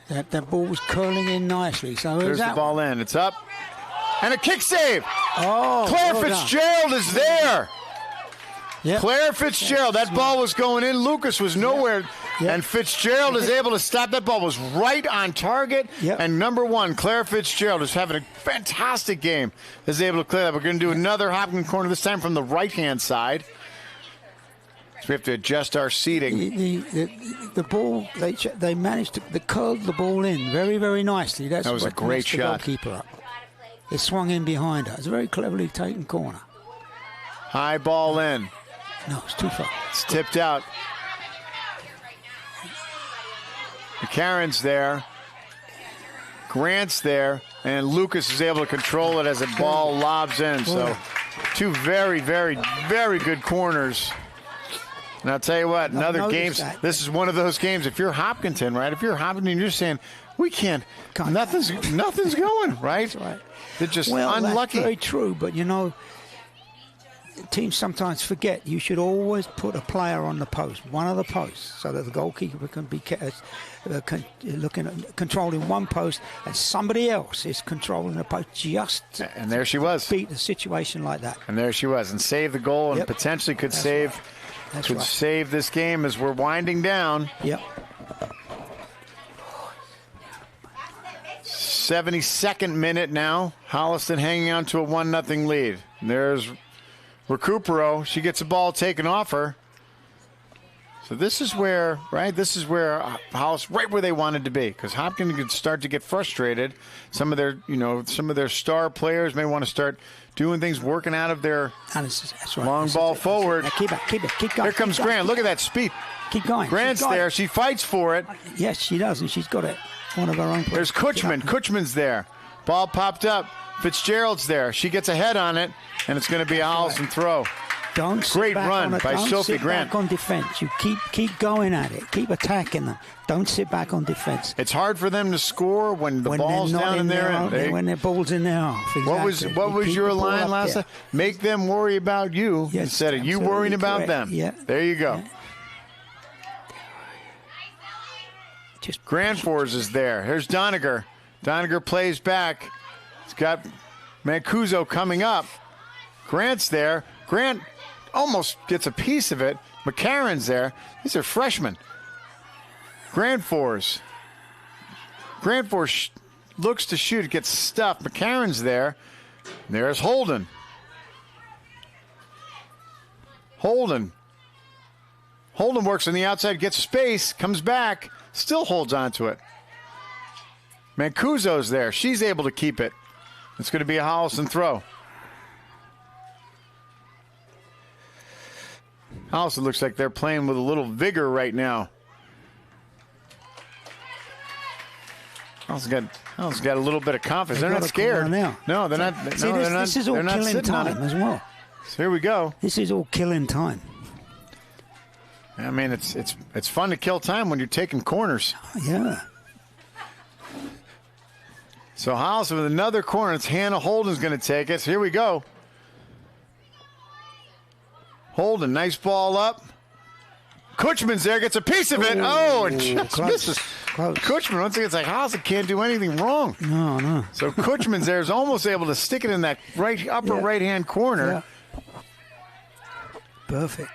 That ball was curling in nicely. So there's the ball in. It's up. And a kick save. Oh, Claire Fitzgerald is there. Yep. Claire Fitzgerald. That ball was going in. Lucas was nowhere. Yep. And Fitzgerald is able to stop. That ball was right on target. Yep. And number one, Claire Fitzgerald is having a fantastic game. Is able to clear that. We're going to do another Hopkins corner, this time from the right-hand side. So we have to adjust our seating. The ball, they managed to curl the ball in very, very nicely. That was a great shot. The goalkeeper up. It swung in behind her. It's a very cleverly taken corner. High ball in. No, it's too far. It's tipped out. McCarron's there. Grant's there. And Lucas is able to control it as the ball lobs in. So two very, very, very good corners. And I'll tell you what, another game. This is one of those games. If you're Hopkinton, right? If you're Hopkinton, you're saying, we can't. Nothing's going, right? That's right. They're just That's unlucky. very true, but teams sometimes forget you should always put a player on the post, one of the posts, so that the goalkeeper can be controlling one post and somebody else is controlling the post. And there she was. Beat the situation like that. And there she was, and save the goal, and potentially could save this game as we're winding down. Yep. 72nd minute now. Holliston hanging on to a 1-0 lead. And there's Recupero. She gets the ball taken off her. So this is where, right? This is where Hollis, right where they wanted to be, because Hopkins could start to get frustrated. Some of their star players may want to start doing things, working out of their long ball forward. Keep going. Here comes Grant. Look at that speed. Keep going. Grant's there. She fights for it. Yes, she does, and she's got it. One of her own. There's Kutchman. Kutchman's there. Ball popped up. Fitzgerald's there. She gets a head on it, and it's going to be a Holliston throw. Great run by Sophie Grant. Don't sit back on defense. You keep going at it. Keep attacking them. Don't sit back on defense. It's hard for them to score when the ball's down in their end. When their ball's in their half. Exactly. What was your line last time? Make them worry about you instead of you worrying about them. Yeah. There you go. Yeah. Grand Force is there. Here's Doniger. Doniger plays back. He's got Mancuso coming up. Grant's there. Grant almost gets a piece of it. McCarron's there. These are freshmen. Grand Force. Grand Force looks to shoot. It gets stuffed. McCarron's there. There's Holden. Holden works on the outside, gets space, comes back, still holds on to it. Mancuso's there. She's able to keep it. It's going to be a Holliston throw. Holliston looks like they're playing with a little vigor right now. Holliston's got a little bit of confidence. They're not scared. No, they're not. This is all killing time as well. So here we go. This is all killing time. I mean, it's fun to kill time when you're taking corners. Yeah. So Holliston with another corner. It's Hannah Holden's going to take it. So here we go. Holden, nice ball up. Kutchman's there, gets a piece of it. And just misses. Kutchman, once again, it's like Holliston can't do anything wrong. No. So Kutchman's there is almost able to stick it in that upper right-hand corner. Yeah. Perfect.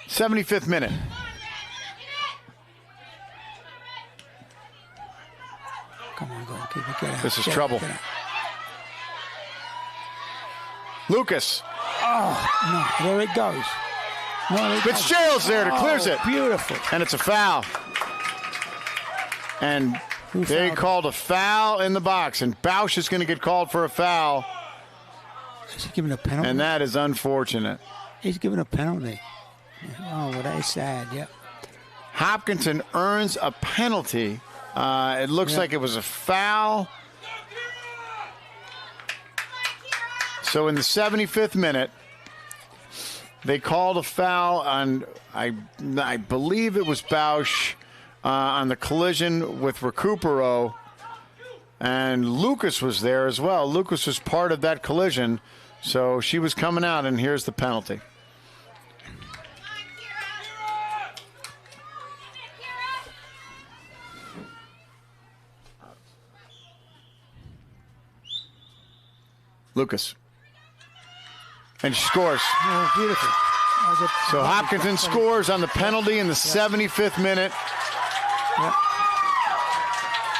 '75th minute. Come on, goalkeeper, get out. This is trouble. Lucas. Oh, no, there it goes. Fitzgerald's there to clears it. Beautiful. And it's a foul. And they called a foul in the box, and Bausch is going to get called for a foul. Is he giving a penalty? And that is unfortunate. He's giving a penalty. Oh, well, that is sad, yeah. Hopkinton earns a penalty. It looks like it was a foul. So in the 75th minute, they called a foul on, I believe it was Bausch, on the collision with Recupero. And Lucas was there as well. Lucas was part of that collision. So she was coming out, and here's the penalty. Lucas. And she scores. Oh, beautiful. So Hopkinton scores on the penalty in the 75th minute. Yep.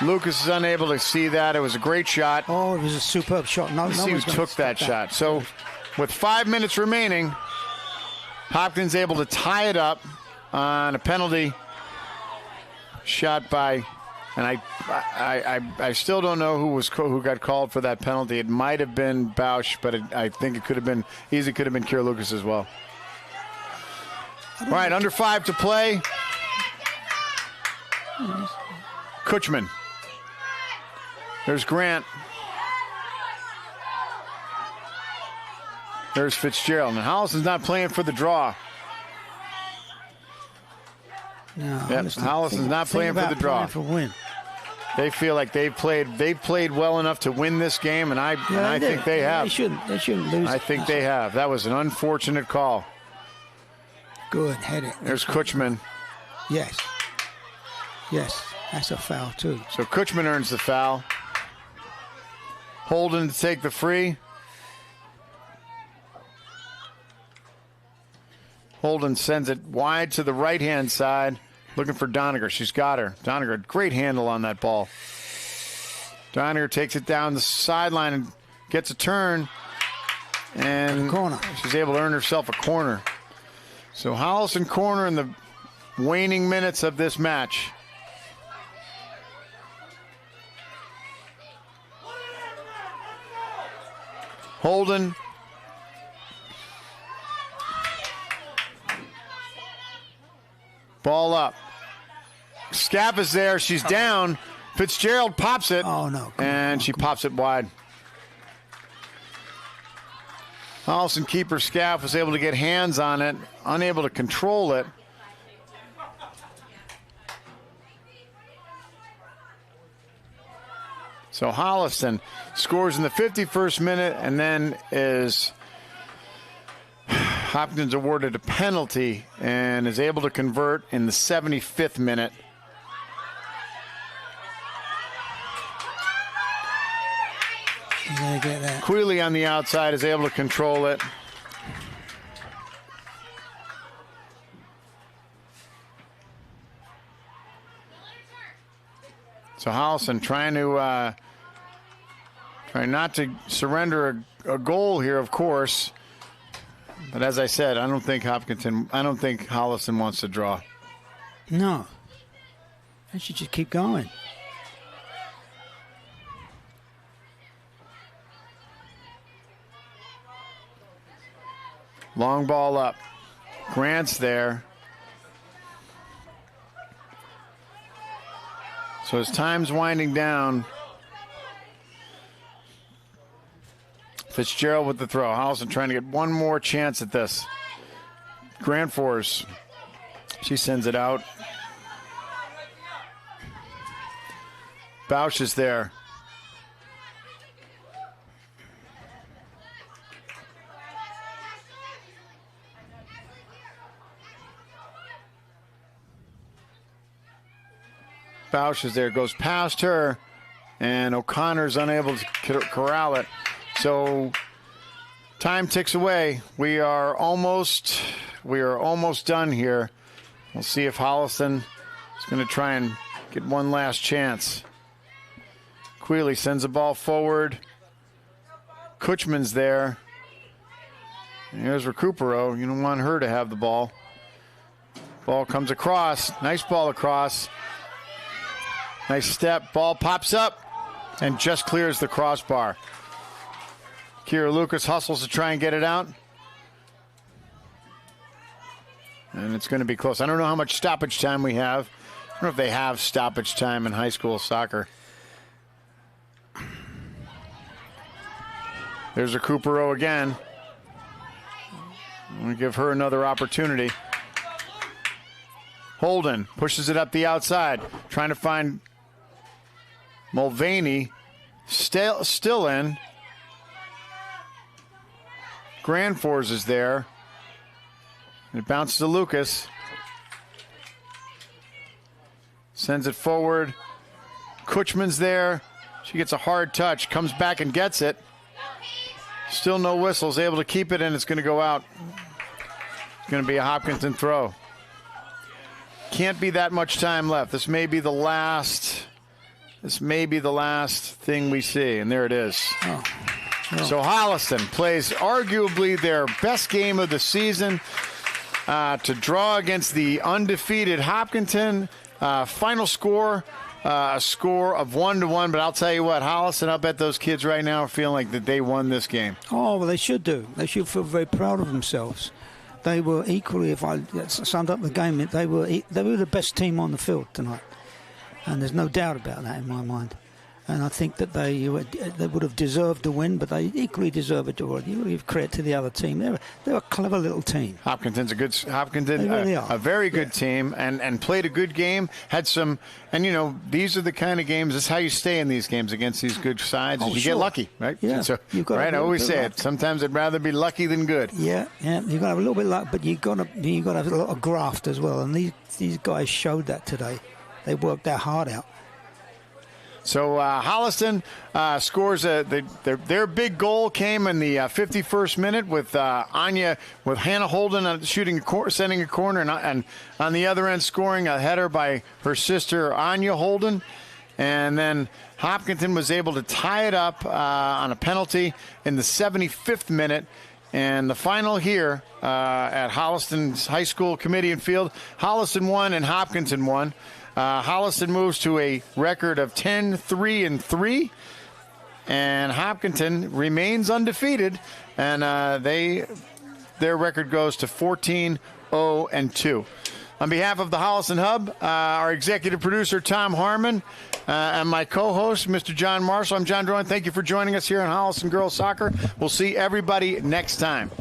Lucas is unable to see that. It was a great shot. Oh, it was a superb shot. No see who took that shot. So with 5 minutes remaining, Hopkins able to tie it up on a penalty shot by, and I still don't know who got called for that penalty. It might have been Bausch, but I think it could have been Kier Lucas as well. All right, under 5 to play. Kutchman. There's Grant. There's Fitzgerald. And Holliston's not playing for the draw. No, Holliston's not playing for the draw. For win. They feel like they've played well enough to win this game, and I think they have. They shouldn't lose. I think they have. That was an unfortunate call. Good, head it. There's Kutchman. Yes, that's a foul too. So Kutchman earns the foul. Holden to take the free. Holden sends it wide to the right-hand side, looking for Doniger. She's got her. Doniger, great handle on that ball. Doniger takes it down the sideline and gets a turn, and corner. She's able to earn herself a corner. So Holliston corner in the waning minutes of this match. Holden. Ball up. Scapp is there. She's down. Fitzgerald pops it. Oh, no. And she pops it wide. Holliston keeper Scaff was able to get hands on it, unable to control it. So Holliston scores in the 51st minute, and then is Hopkins awarded a penalty and is able to convert in the 75th minute. You gotta get that. Quealy on the outside is able to control it. So Holliston trying not to surrender a goal here, of course. But as I said, I don't think Holliston wants to draw. No. They should just keep going. Long ball up. Grant's there. So as time's winding down, Fitzgerald with the throw. Holliston trying to get one more chance at this. Grant Force. She sends it out. Bausch is there. Bausch is there, goes past her, and O'Connor's unable to corral it. So time ticks away. We are almost done here. We'll see if Holliston is going to try and get one last chance. Quealy sends the ball forward. Kutchman's there. And here's Recupero. You don't want her to have the ball. Ball comes across. Nice ball across. Nice step. Ball pops up and just clears the crossbar. Kira Lucas hustles to try and get it out. And it's going to be close. I don't know how much stoppage time we have. I don't know if they have stoppage time in high school soccer. There's Recupero again. I'm going to give her another opportunity. Holden pushes it up the outside, trying to find Mulvaney. Still in. Grandfors is there. It bounces to Lucas. Sends it forward. Kutchman's there. She gets a hard touch. Comes back and gets it. Still no whistles. Able to keep it, and it's going to go out. It's going to be a Hopkinton throw. Can't be that much time left. This may be the last thing we see, and there it is. Oh. So Holliston plays arguably their best game of the season to draw against the undefeated Hopkinton. Final score, a score of 1-1. But I'll tell you what, Holliston, I'll bet those kids right now are feeling like that they won this game. Oh, well, they should do. They should feel very proud of themselves. they were equally, if I summed up the game, they were the best team on the field tonight. And there's no doubt about that in my mind. And I think that they would have deserved to win, but they equally deserve a draw. You give credit to the other team. They're a clever little team. Hopkinton, really a very good team, and played a good game. Had some, and these are the kind of games. This is how you stay in these games against these good sides. You get lucky, right? Yeah, so, you've got right. I always say it. Sometimes I'd rather be lucky than good. Yeah. You've got to have a little bit of luck, but you've got to have a lot of graft as well. And these guys showed that today. They worked their heart out. So Holliston scores their big goal came in the 51st minute with Hannah Holden sending a corner, and on the other end scoring a header by her sister Anya Holden, and then Hopkinton was able to tie it up on a penalty in the 75th minute. And the final here at Holliston's High School Kamitian Field, Holliston won and Hopkinton won. Holliston moves to a record of 10-3-3, and Hopkinton remains undefeated, and their record goes to 14-0-2. On behalf of the Holliston Hub, our executive producer Tom Harmon, and my co-host Mr. John Marshall, I'm John Droin. Thank you for joining us here on Holliston Girls Soccer. We'll see everybody next time.